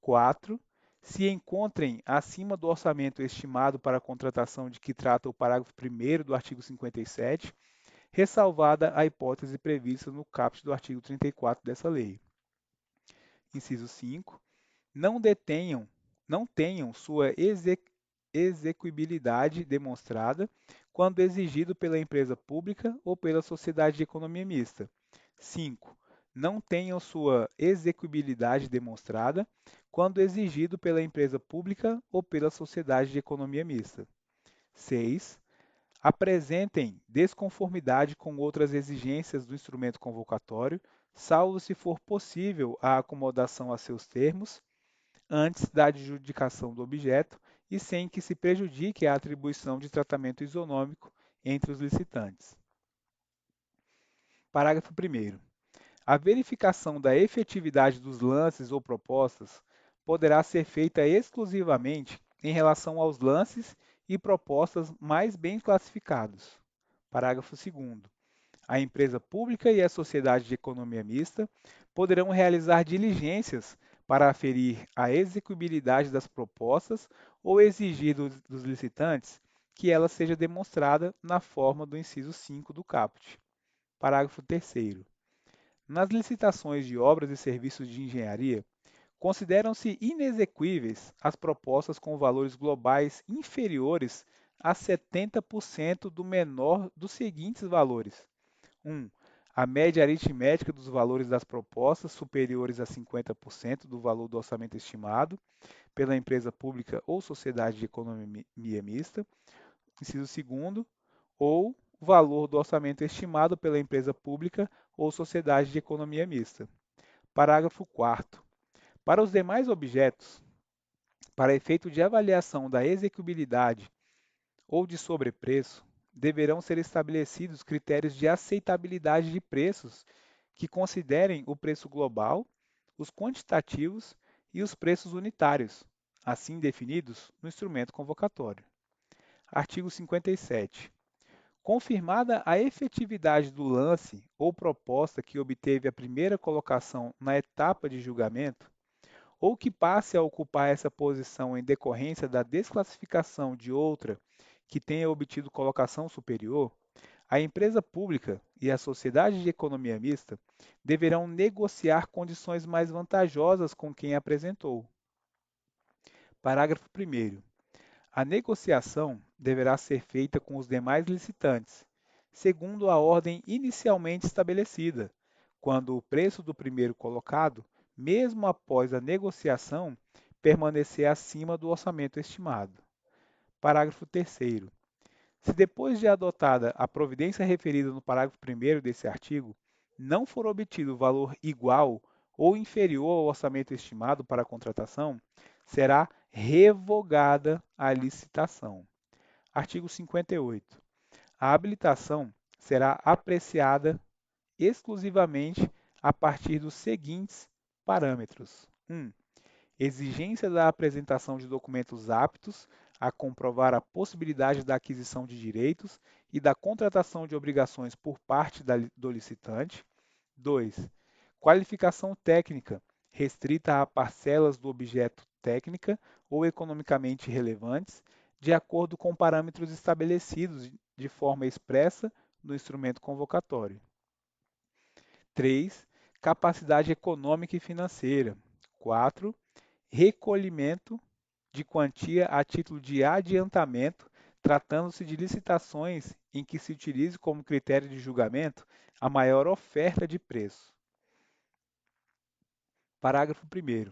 4. Se encontrem acima do orçamento estimado para a contratação de que trata o parágrafo 1º do artigo 57, ressalvada a hipótese prevista no caput do artigo 34 dessa lei. Inciso 5. Não tenham sua execuibilidade demonstrada quando exigido pela empresa pública ou pela sociedade de economia mista. 5. Não tenham sua execuibilidade demonstrada quando exigido pela empresa pública ou pela sociedade de economia mista. 6. Apresentem desconformidade com outras exigências do instrumento convocatório, salvo se for possível a acomodação a seus termos, antes da adjudicação do objeto e sem que se prejudique a atribuição de tratamento isonômico entre os licitantes. Parágrafo 1º. A verificação da efetividade dos lances ou propostas poderá ser feita exclusivamente em relação aos lances e propostas mais bem classificados. Parágrafo 2º. A empresa pública e a sociedade de economia mista poderão realizar diligências para aferir a execuibilidade das propostas ou exigir dos licitantes que ela seja demonstrada na forma do inciso 5 do caput. Parágrafo 3º. Nas licitações de obras e serviços de engenharia, consideram-se inexequíveis as propostas com valores globais inferiores a 70% do menor dos seguintes valores: 1. A média aritmética dos valores das propostas superiores a 50% do valor do orçamento estimado pela empresa pública ou sociedade de economia mista. Inciso segundo, ou o valor do orçamento estimado pela empresa pública ou sociedade de economia mista. Parágrafo 4º. Para os demais objetos, para efeito de avaliação da execuibilidade ou de sobrepreço, deverão ser estabelecidos critérios de aceitabilidade de preços que considerem o preço global, os quantitativos e os preços unitários, assim definidos no instrumento convocatório. Artigo 57. Confirmada a efetividade do lance ou proposta que obteve a primeira colocação na etapa de julgamento, ou que passe a ocupar essa posição em decorrência da desclassificação de outra que tenha obtido colocação superior, a empresa pública e a sociedade de economia mista deverão negociar condições mais vantajosas com quem apresentou. Parágrafo 1º. A negociação deverá ser feita com os demais licitantes, segundo a ordem inicialmente estabelecida, quando o preço do primeiro colocado, mesmo após a negociação, permanecer acima do orçamento estimado. Parágrafo 3º. Se depois de adotada a providência referida no parágrafo 1º desse artigo, não for obtido valor igual ou inferior ao orçamento estimado para a contratação, será revogada a licitação. Artigo 58. A habilitação será apreciada exclusivamente a partir dos seguintes parâmetros: 1. Exigência da apresentação de documentos aptos a comprovar a possibilidade da aquisição de direitos e da contratação de obrigações por parte do licitante. 2. Qualificação técnica restrita a parcelas do objeto técnica ou economicamente relevantes, de acordo com parâmetros estabelecidos de forma expressa no instrumento convocatório. 3. Capacidade econômica e financeira. 4. Recolhimento de quantia a título de adiantamento, tratando-se de licitações em que se utilize como critério de julgamento a maior oferta de preço. Parágrafo 1º.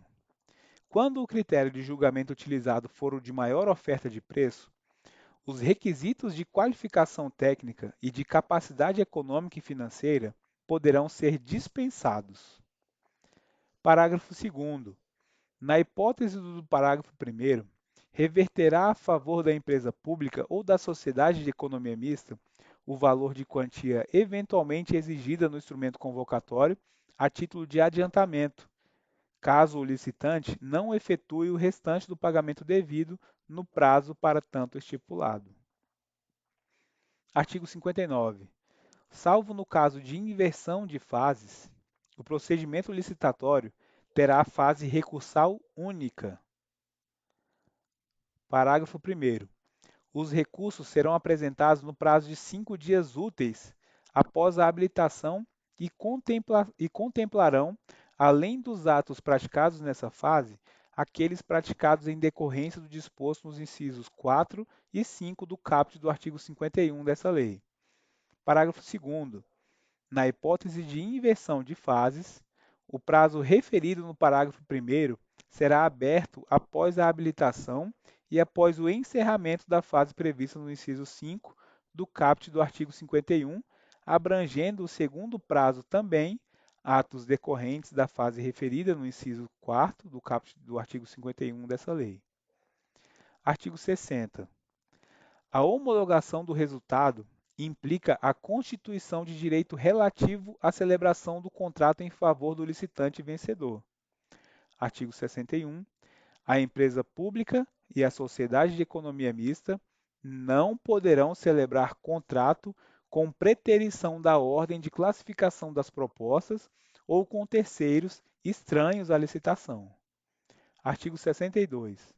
Quando o critério de julgamento utilizado for o de maior oferta de preço, os requisitos de qualificação técnica e de capacidade econômica e financeira poderão ser dispensados. Parágrafo 2º. Na hipótese do parágrafo 1º, reverterá a favor da empresa pública ou da sociedade de economia mista o valor de quantia eventualmente exigida no instrumento convocatório a título de adiantamento, caso o licitante não efetue o restante do pagamento devido no prazo para tanto estipulado. Artigo 59. Salvo no caso de inversão de fases, o procedimento licitatório terá a fase recursal única. Parágrafo 1º. Os recursos serão apresentados no prazo de 5 dias úteis após a habilitação e contemplarão, além dos atos praticados nessa fase, aqueles praticados em decorrência do disposto nos incisos 4 e 5 do caput do artigo 51 dessa lei. Parágrafo 2º. Na hipótese de inversão de fases, o prazo referido no parágrafo 1º será aberto após a habilitação e após o encerramento da fase prevista no inciso 5 do caput do artigo 51, abrangendo o segundo prazo também atos decorrentes da fase referida no inciso 4º do caput do artigo 51 dessa lei. Artigo 60. A homologação do resultado implica a constituição de direito relativo à celebração do contrato em favor do licitante vencedor. Artigo 61. A empresa pública e a sociedade de economia mista não poderão celebrar contrato com preterição da ordem de classificação das propostas ou com terceiros estranhos à licitação. Artigo 62.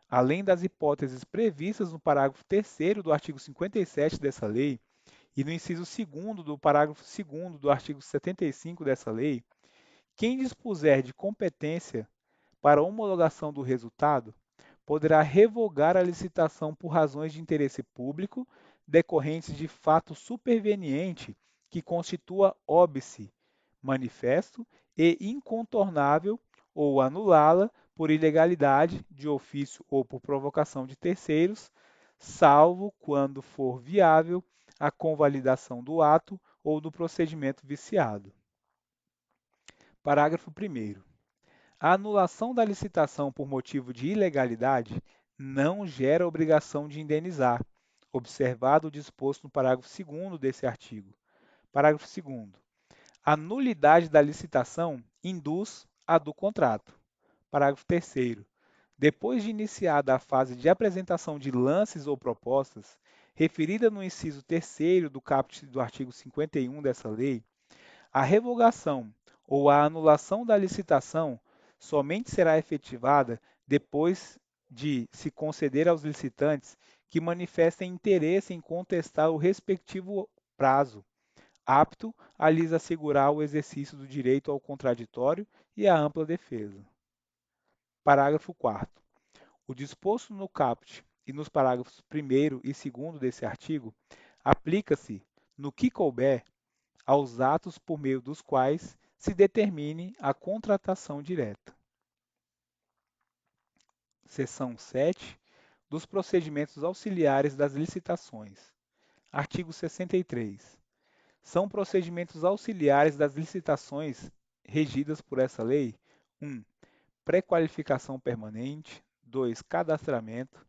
Além das hipóteses previstas no parágrafo 3º do artigo 57 dessa lei e no inciso 2º do parágrafo 2º do artigo 75 dessa lei, quem dispuser de competência para homologação do resultado poderá revogar a licitação por razões de interesse público decorrentes de fato superveniente que constitua óbice manifesto e incontornável ou anulá-la por ilegalidade, de ofício ou por provocação de terceiros, salvo quando for viável a convalidação do ato ou do procedimento viciado. Parágrafo 1º. A anulação da licitação por motivo de ilegalidade não gera obrigação de indenizar, observado o disposto no parágrafo 2º desse artigo. Parágrafo 2º. A nulidade da licitação induz a do contrato. Parágrafo 3º. Depois de iniciada a fase de apresentação de lances ou propostas, referida no inciso 3º do caput do artigo 51 dessa lei, a revogação ou a anulação da licitação somente será efetivada depois de se conceder aos licitantes que manifestem interesse em contestar o respectivo prazo, apto a lhes assegurar o exercício do direito ao contraditório e à ampla defesa. Parágrafo 4º. O disposto no caput e nos parágrafos 1º e 2º desse artigo aplica-se, no que couber, aos atos por meio dos quais se determine a contratação direta. Seção 7 dos procedimentos auxiliares das licitações. Artigo 63. São procedimentos auxiliares das licitações regidas por essa lei: 1. Pré-qualificação permanente. 2. Cadastramento.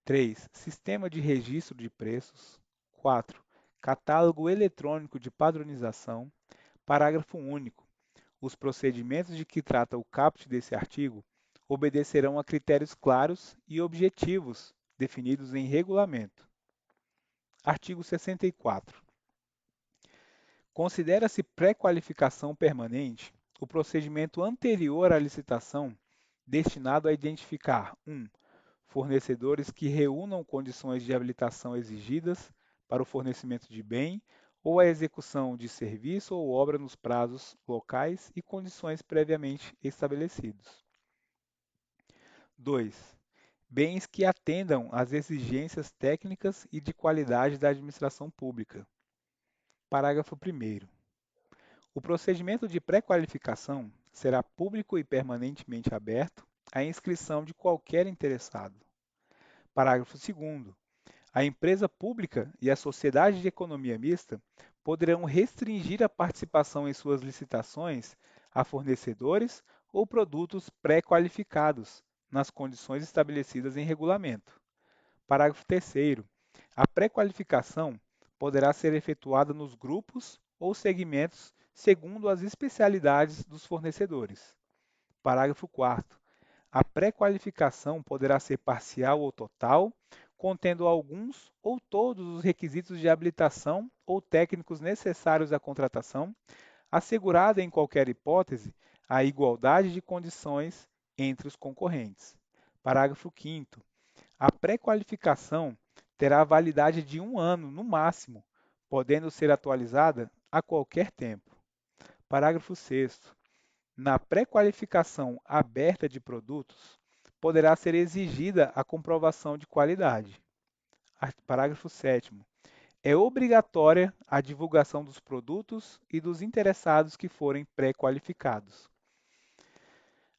3. Sistema de registro de preços. 4. Catálogo eletrônico de padronização. Parágrafo único. Os procedimentos de que trata o caput desse artigo obedecerão a critérios claros e objetivos definidos em regulamento. Artigo 64. Considera-se pré-qualificação permanente o procedimento anterior à licitação destinado a identificar 1. Fornecedores que reúnam condições de habilitação exigidas para o fornecimento de bem ou a execução de serviço ou obra nos prazos, locais e condições previamente estabelecidos. 2. Bens que atendam às exigências técnicas e de qualidade da administração pública. Parágrafo 1º. O procedimento de pré-qualificação será público e permanentemente aberto à inscrição de qualquer interessado. Parágrafo 2º. A empresa pública e a sociedade de economia mista poderão restringir a participação em suas licitações a fornecedores ou produtos pré-qualificados, nas condições estabelecidas em regulamento. Parágrafo 3º. A pré-qualificação poderá ser efetuada nos grupos ou segmentos segundo as especialidades dos fornecedores. Parágrafo 4º. A pré-qualificação poderá ser parcial ou total, contendo alguns ou todos os requisitos de habilitação ou técnicos necessários à contratação, assegurada em qualquer hipótese a igualdade de condições entre os concorrentes. Parágrafo 5º. A pré-qualificação terá validade de 1 ano, no máximo, podendo ser atualizada a qualquer tempo. Parágrafo 6º. Na pré-qualificação aberta de produtos, poderá ser exigida a comprovação de qualidade. Parágrafo 7º. É obrigatória a divulgação dos produtos e dos interessados que forem pré-qualificados.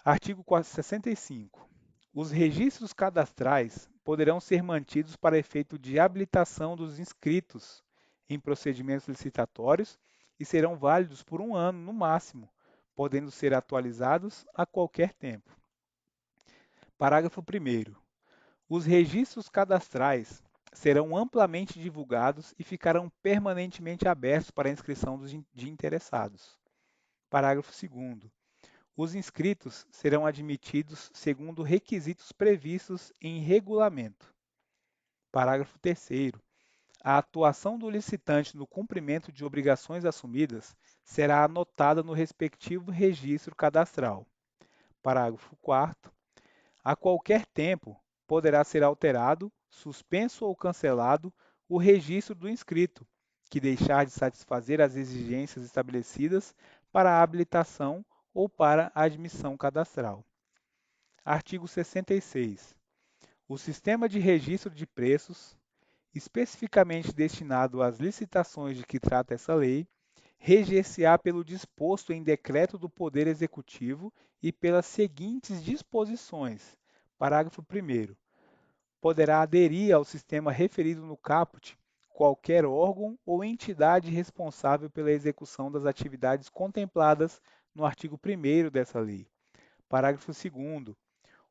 Artigo 65. Os registros cadastrais poderão ser mantidos para efeito de habilitação dos inscritos em procedimentos licitatórios e serão válidos por 1 ano, no máximo, podendo ser atualizados a qualquer tempo. Parágrafo 1º. Os registros cadastrais serão amplamente divulgados e ficarão permanentemente abertos para a inscrição de interessados. Parágrafo 2º. Os inscritos serão admitidos segundo requisitos previstos em regulamento. Parágrafo 3º. A atuação do licitante no cumprimento de obrigações assumidas será anotada no respectivo registro cadastral. Parágrafo 4º. A qualquer tempo, poderá ser alterado, suspenso ou cancelado o registro do inscrito, que deixar de satisfazer as exigências estabelecidas para a habilitação ou para a admissão cadastral. Artigo 66. O sistema de registro de preços, especificamente destinado às licitações de que trata essa lei, reger-se-á pelo disposto em decreto do Poder Executivo e pelas seguintes disposições. Parágrafo 1º. Poderá aderir ao sistema referido no caput qualquer órgão ou entidade responsável pela execução das atividades contempladas no artigo 1º dessa lei. Parágrafo 2º.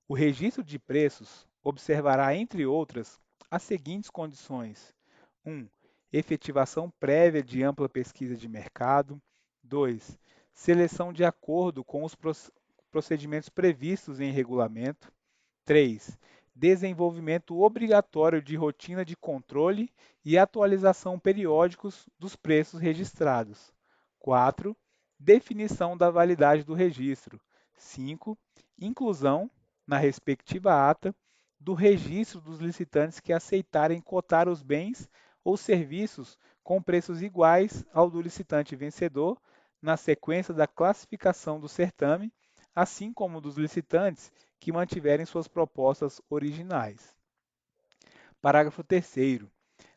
O registro de preços observará, entre outras, as seguintes condições: 1. Efetivação prévia de ampla pesquisa de mercado. 2. Seleção de acordo com os procedimentos previstos em regulamento. 3. Desenvolvimento obrigatório de rotina de controle e atualização periódicos dos preços registrados. 4. Definição da validade do registro. 5. Inclusão, na respectiva ata, do registro dos licitantes que aceitarem cotar os bens ou serviços com preços iguais ao do licitante vencedor, na sequência da classificação do certame, assim como dos licitantes que mantiverem suas propostas originais. Parágrafo 3º.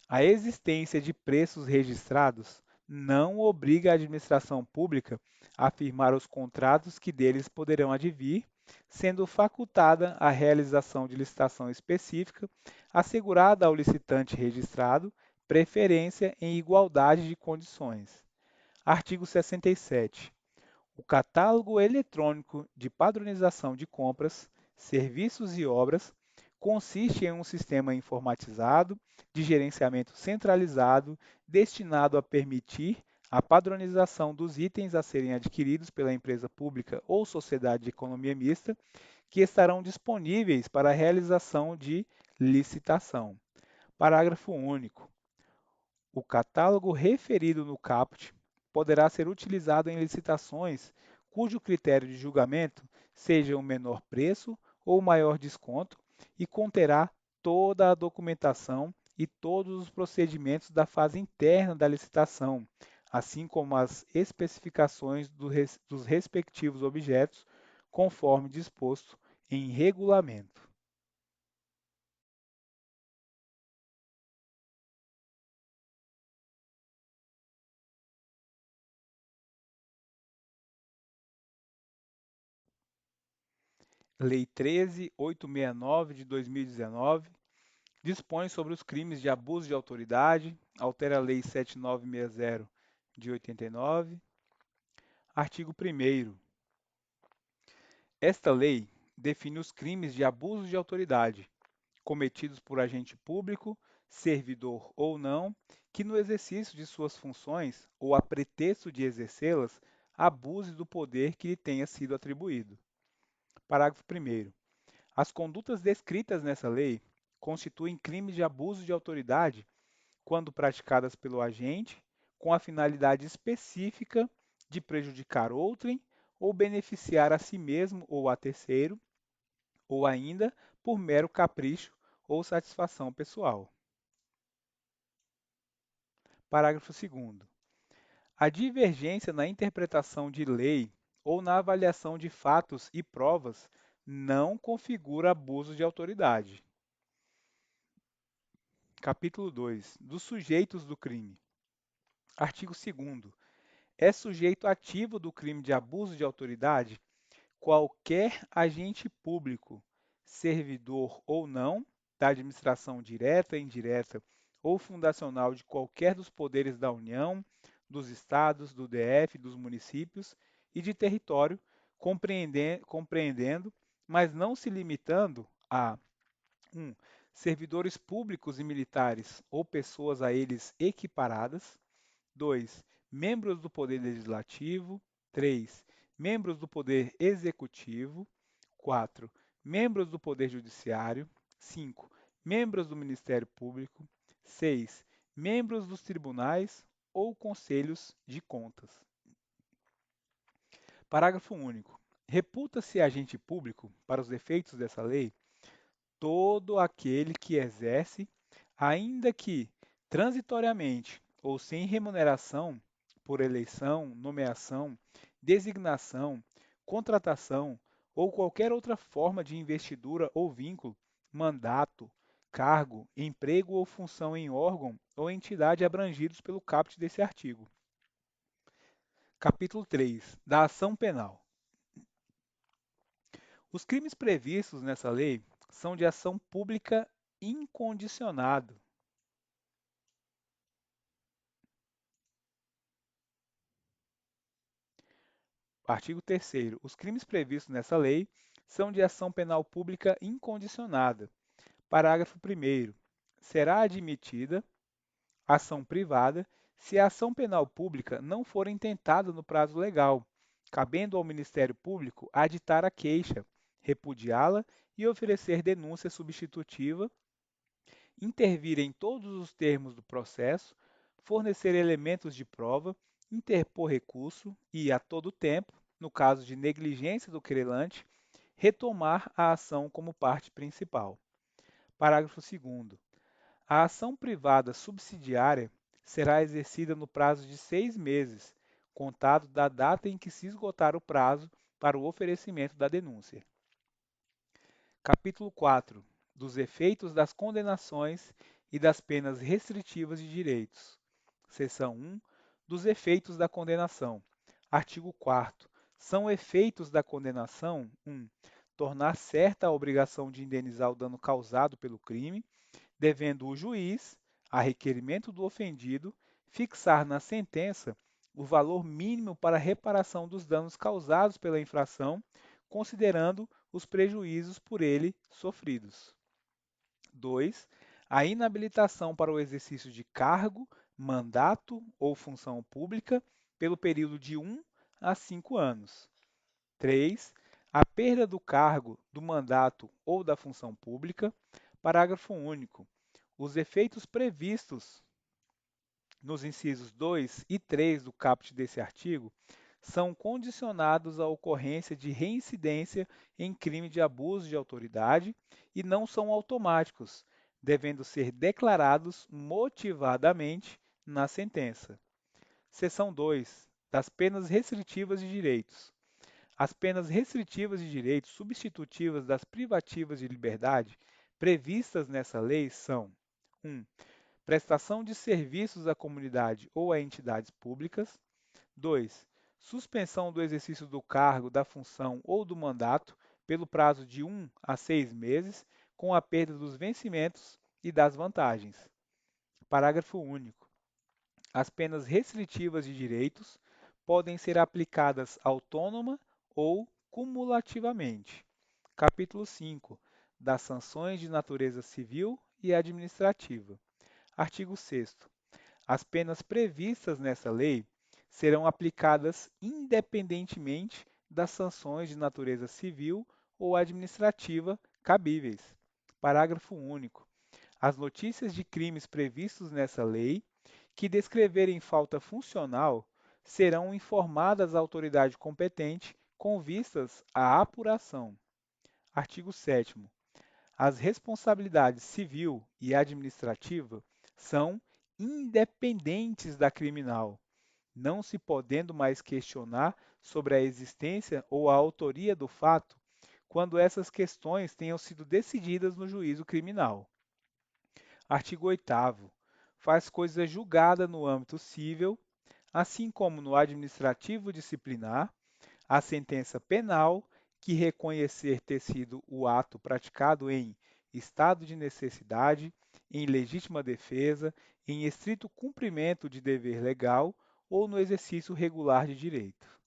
A existência de preços registrados não obriga a administração pública a firmar os contratos que deles poderão advir, sendo facultada a realização de licitação específica, assegurada ao licitante registrado preferência em igualdade de condições. Artigo 67. O catálogo eletrônico de padronização de compras, serviços e obras consiste em um sistema informatizado de gerenciamento centralizado destinado a permitir a padronização dos itens a serem adquiridos pela empresa pública ou sociedade de economia mista, que estarão disponíveis para a realização de licitação. Parágrafo único. O catálogo referido no caput poderá ser utilizado em licitações cujo critério de julgamento seja o menor preço ou maior desconto e conterá toda a documentação e todos os procedimentos da fase interna da licitação, assim como as especificações dos respectivos objetos, conforme disposto em regulamento. Lei 13.869 de 2019 dispõe sobre os crimes de abuso de autoridade, altera a Lei 7960 de 89. Artigo 1º. Esta lei define os crimes de abuso de autoridade cometidos por agente público, servidor ou não, que no exercício de suas funções ou a pretexto de exercê-las, abuse do poder que lhe tenha sido atribuído. Parágrafo 1º. As condutas descritas nessa lei constituem crimes de abuso de autoridade quando praticadas pelo agente com a finalidade específica de prejudicar outrem ou beneficiar a si mesmo ou a terceiro, ou ainda por mero capricho ou satisfação pessoal. Parágrafo 2º. A divergência na interpretação de lei ou na avaliação de fatos e provas não configura abuso de autoridade. Capítulo 2. Dos sujeitos do crime. Artigo 2º. É sujeito ativo do crime de abuso de autoridade qualquer agente público, servidor ou não, da administração direta, indireta ou fundacional de qualquer dos poderes da União, dos estados, do DF, dos municípios e de território, compreendendo, mas não se limitando a 1. Servidores públicos e militares ou pessoas a eles equiparadas. 2. Membros do Poder Legislativo. 3. Membros do Poder Executivo. 4. Membros do Poder Judiciário. 5. Membros do Ministério Público. 6. Membros dos tribunais ou conselhos de contas. Parágrafo único. Reputa-se agente público, para os efeitos dessa lei, todo aquele que exerce, ainda que transitoriamente ou sem remuneração, por eleição, nomeação, designação, contratação ou qualquer outra forma de investidura ou vínculo, mandato, cargo, emprego ou função em órgão ou entidade abrangidos pelo caput desse artigo. Capítulo 3. Da ação penal. Os crimes previstos nessa lei são de ação pública incondicionada. Artigo 3º. Os crimes previstos nessa lei são de ação penal pública incondicionada. Parágrafo 1º. Será admitida ação privada se a ação penal pública não for intentada no prazo legal, cabendo ao Ministério Público aditar a queixa, repudiá-la e oferecer denúncia substitutiva, intervir em todos os termos do processo, fornecer elementos de prova, interpor recurso e, a todo tempo, no caso de negligência do querelante, retomar a ação como parte principal. Parágrafo 2º. A ação privada subsidiária será exercida no prazo de 6 meses, contado da data em que se esgotar o prazo para o oferecimento da denúncia. Capítulo 4. Dos efeitos das condenações e das penas restritivas de direitos. Seção 1. Dos efeitos da condenação. Artigo 4º. São efeitos da condenação: 1. Tornar certa a obrigação de indenizar o dano causado pelo crime, devendo o juiz, a requerimento do ofendido, fixar na sentença o valor mínimo para reparação dos danos causados pela infração, considerando os prejuízos por ele sofridos. 2. A inabilitação para o exercício de cargo, mandato ou função pública pelo período de 1 a 5 anos. 3. A perda do cargo, do mandato ou da função pública. Parágrafo único. Os efeitos previstos nos incisos 2 e 3 do caput desse artigo são condicionados à ocorrência de reincidência em crime de abuso de autoridade e não são automáticos, devendo ser declarados motivadamente na sentença. Seção 2. Das penas restritivas de direitos. As penas restritivas de direitos substitutivas das privativas de liberdade previstas nessa lei são: 1. Prestação de serviços à comunidade ou a entidades públicas. 2. Suspensão do exercício do cargo, da função ou do mandato pelo prazo de 1 a 6 meses, com a perda dos vencimentos e das vantagens. Parágrafo único. As penas restritivas de direitos podem ser aplicadas autônoma ou cumulativamente. Capítulo 5. Das sanções de natureza civil e administrativa. Artigo 6º. As penas previstas nessa lei serão aplicadas independentemente das sanções de natureza civil ou administrativa cabíveis. Parágrafo único. As notícias de crimes previstos nessa lei, que descreverem falta funcional, serão informadas à autoridade competente com vistas à apuração. Artigo 7º. As responsabilidades civil e administrativa são independentes da criminal, não se podendo mais questionar sobre a existência ou a autoria do fato quando essas questões tenham sido decididas no juízo criminal. Artigo 8º. Faz coisa julgada no âmbito civil, assim como no administrativo disciplinar, a sentença penal que reconhecer ter sido o ato praticado em estado de necessidade, em legítima defesa, em estrito cumprimento de dever legal ou no exercício regular de direito.